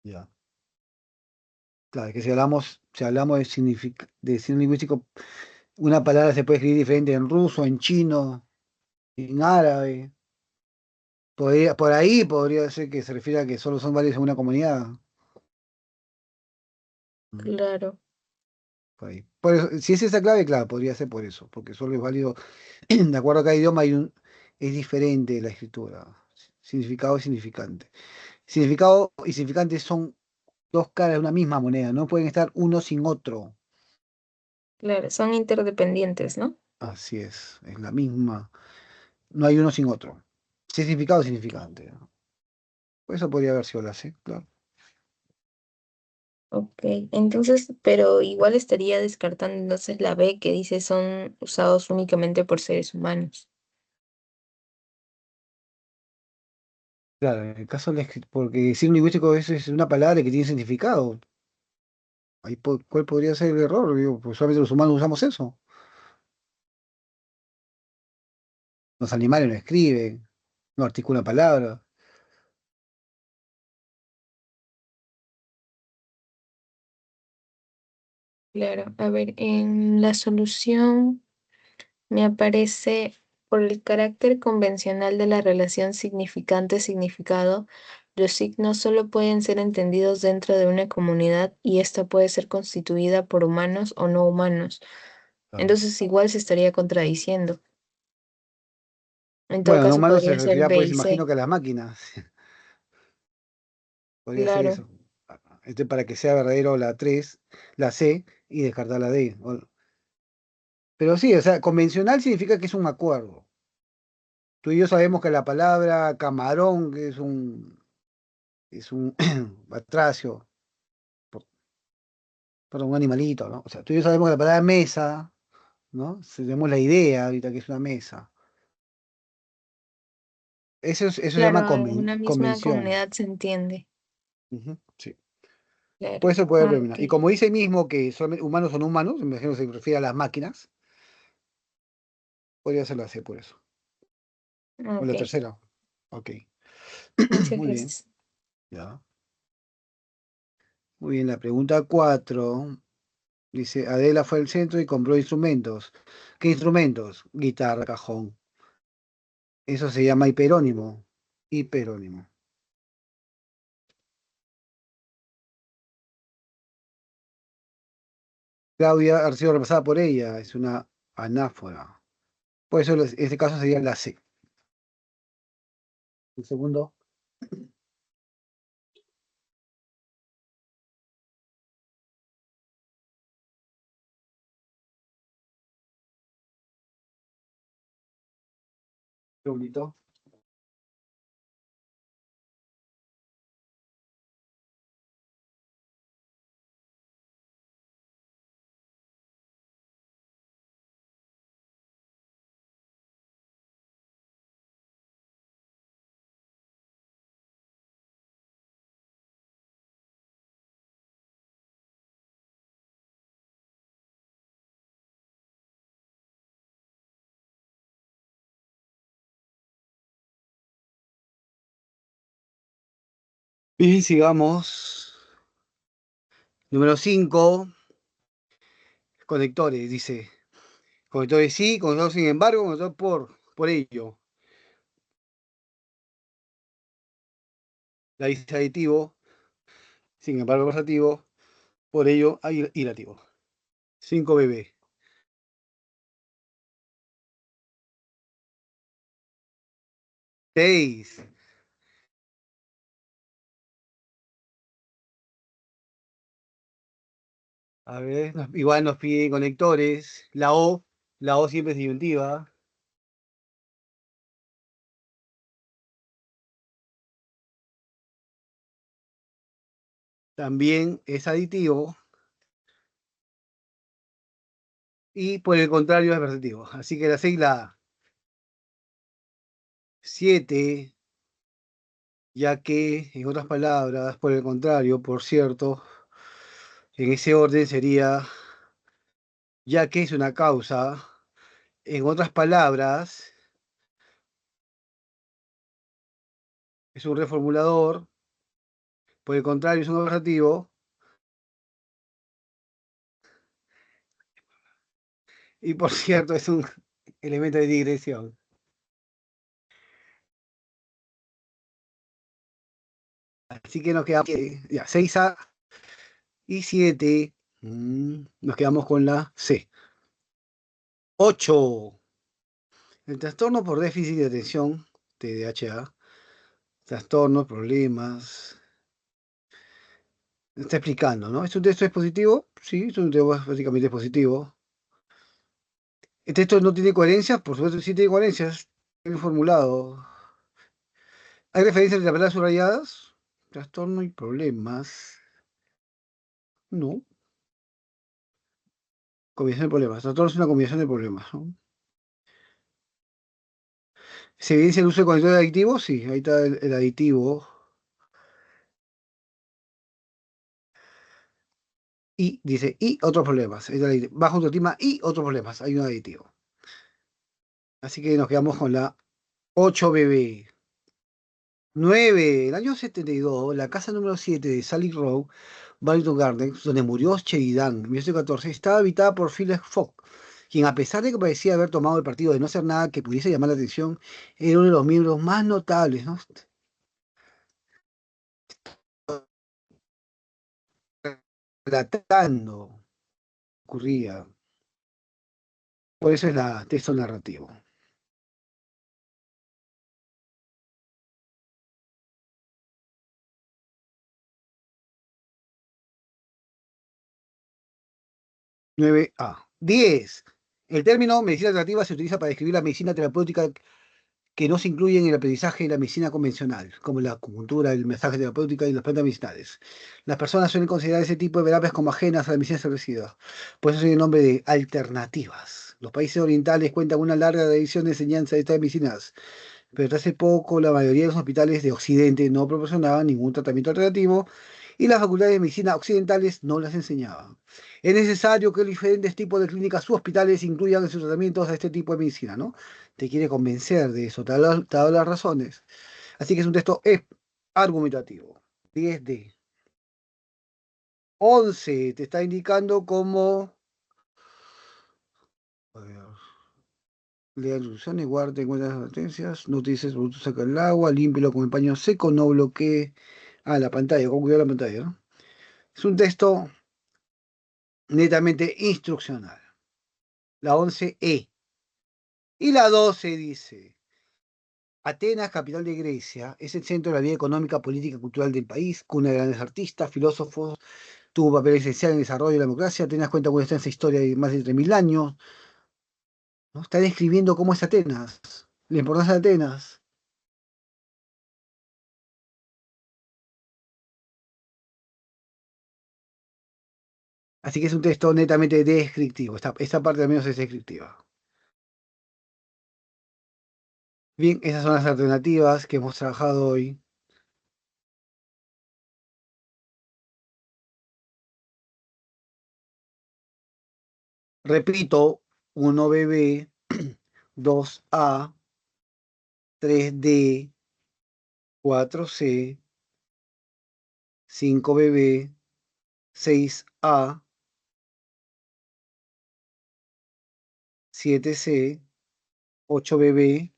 Ya. Claro, es que si hablamos de signo lingüístico, una palabra se puede escribir diferente en ruso, en chino, en árabe. Por ahí podría ser que se refiera a que solo son varios en una comunidad. Mm, Claro, por ahí. Por eso, si es esa clave, claro, podría ser por eso, porque solo es válido, de acuerdo a cada idioma es diferente la escritura. Significado y significante. Significado y significante son dos caras de una misma moneda, no pueden estar uno sin otro. claro, son interdependientes, ¿no? Así es la misma. No hay uno sin otro. Significado y significante, ¿no? Pues eso podría haber sido la C, claro. Ok, entonces, pero igual estaría descartando entonces la B que dice son usados únicamente por seres humanos. Claro, en el caso de porque signo lingüístico es una palabra que tiene significado. Ahí, ¿cuál podría ser el error? Digo, pues solamente los humanos usamos eso. Los animales no escriben, no articulan palabras. Claro, a ver, en la solución me aparece por el carácter convencional de la relación significante-significado, los signos solo pueden ser entendidos dentro de una comunidad y esta puede ser constituida por humanos o no humanos. Claro. Entonces igual se estaría contradiciendo. En todo Bueno, no caso humanos se podría ser referirá, B pues y C. imagino que a las máquinas. Podría ser Claro, eso. Para que sea verdadero la 3 la C, y descartar la D. Pero sí, o sea, convencional significa que es un acuerdo. Tú y yo sabemos que la palabra camarón, que es un batracio, por- perdón, un animalito, ¿no? O sea, tú y yo sabemos que la palabra mesa, ¿no? Tenemos la idea ahorita que es una mesa. Eso se llama claro, en una misma convención. comunidad se entiende. Ujú, sí. Claro. Por eso puede Ah, determinar. Y ok. como dice mismo que solamente humanos son humanos, me imagino que se refiere a las máquinas, podría ser la C por eso. Ah, O la ok. tercera. Ok. Muchas Muy bien, gracias. ya. Muy bien, la pregunta 4 dice, Adela fue al centro y compró instrumentos. ¿Qué instrumentos? Guitarra, cajón. Eso se llama hiperónimo. Hiperónimo. Claudia ha sido repasada por ella, es una anáfora. Por eso en este caso sería la C. El segundo, segundito. Bien, sigamos. Número 5, conectores, dice. Conectores sí, conectores sin embargo, conector por ello. La dice aditivo, sin embargo versativo, por ello hay irativo. 5 BB. 6. A ver, igual nos piden conectores. La O siempre es disyuntiva. También es aditivo. Y por el contrario es versativo. Así que la sigla 7, ya que, en otras palabras, por el contrario, por cierto, en ese orden sería, ya que es una causa, en otras palabras, es un reformulador, por el contrario, es un adversativo, y por cierto, es un elemento de digresión. Así que nos quedamos, ya, 6A y 7, nos quedamos con la C. 8. El trastorno por déficit de atención, TDAH, trastornos, problemas. Está explicando, ¿no? ¿Es un texto expositivo? Sí, es un texto básicamente expositivo. ¿El texto no tiene coherencia? Por supuesto, sí tiene coherencias. Bien formulado. ¿Hay referencias de las palabras subrayadas? Trastorno y problemas. No. Combinación de problemas. Trastorno es una combinación de problemas, ¿no? ¿Se evidencia el uso de conectores aditivos? Sí, ahí está el aditivo. Y dice, y otros problemas. Ahí está el aditivo. Bajo autoestima y otros problemas. Hay un aditivo. Así que nos quedamos con la 8BB. 9. El año 72, la casa número 7 de Sally Row, Barrington Gardens, donde murió Sheridan en 1914, estaba habitada por Philip Fogg, quien a pesar de que parecía haber tomado el partido de no hacer nada que pudiese llamar la atención, era uno de los miembros más notables, ¿no? Tratando, ocurría. Por eso es la texto narrativo. 9A. 10. El término medicina alternativa se utiliza para describir la medicina terapéutica que no se incluyen en el aprendizaje de la medicina convencional, como la acupuntura, el masaje terapéutico y las plantas medicinales. Las personas suelen considerar ese tipo de terapias como ajenas a la medicina establecida. Por eso tiene el nombre de alternativas. Los países orientales cuentan con una larga tradición de enseñanza de estas medicinas, pero hasta hace poco la mayoría de los hospitales de Occidente no proporcionaban ningún tratamiento alternativo y las facultades de medicina occidentales no las enseñaban. Es necesario que los diferentes tipos de clínicas u hospitales incluyan en sus tratamientos a este tipo de medicina, ¿no? Te quiere convencer de eso, te ha dado las razones. Así que es un texto argumentativo. 10D. 11 te está indicando cómo... A ver, lea instrucciones, guarde en cuenta las advertencias, no utilices productos, saca el agua, límpielo con el paño seco, no bloquee la pantalla, con cuidado la pantalla, ¿no? Es un texto netamente instruccional. La 11E. Y la 12 dice, Atenas, capital de Grecia, es el centro de la vida económica, política y cultural del país, cuna de grandes artistas, filósofos, tuvo papel esencial en el desarrollo de la democracia. Atenas cuenta con una extensa historia de más de 3000 años, ¿no? Está describiendo cómo es Atenas, la importancia de Atenas. Así que es un texto netamente descriptivo. Esta parte al menos es descriptiva. Bien, esas son las alternativas que hemos trabajado hoy. Repito, 1BB, 2A, 3D, 4C, 5BB, 6A, 7C, 8BB,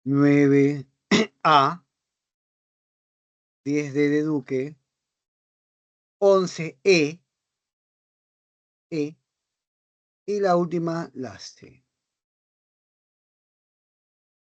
9A, 10D de Duque, 11E, y la última, la C.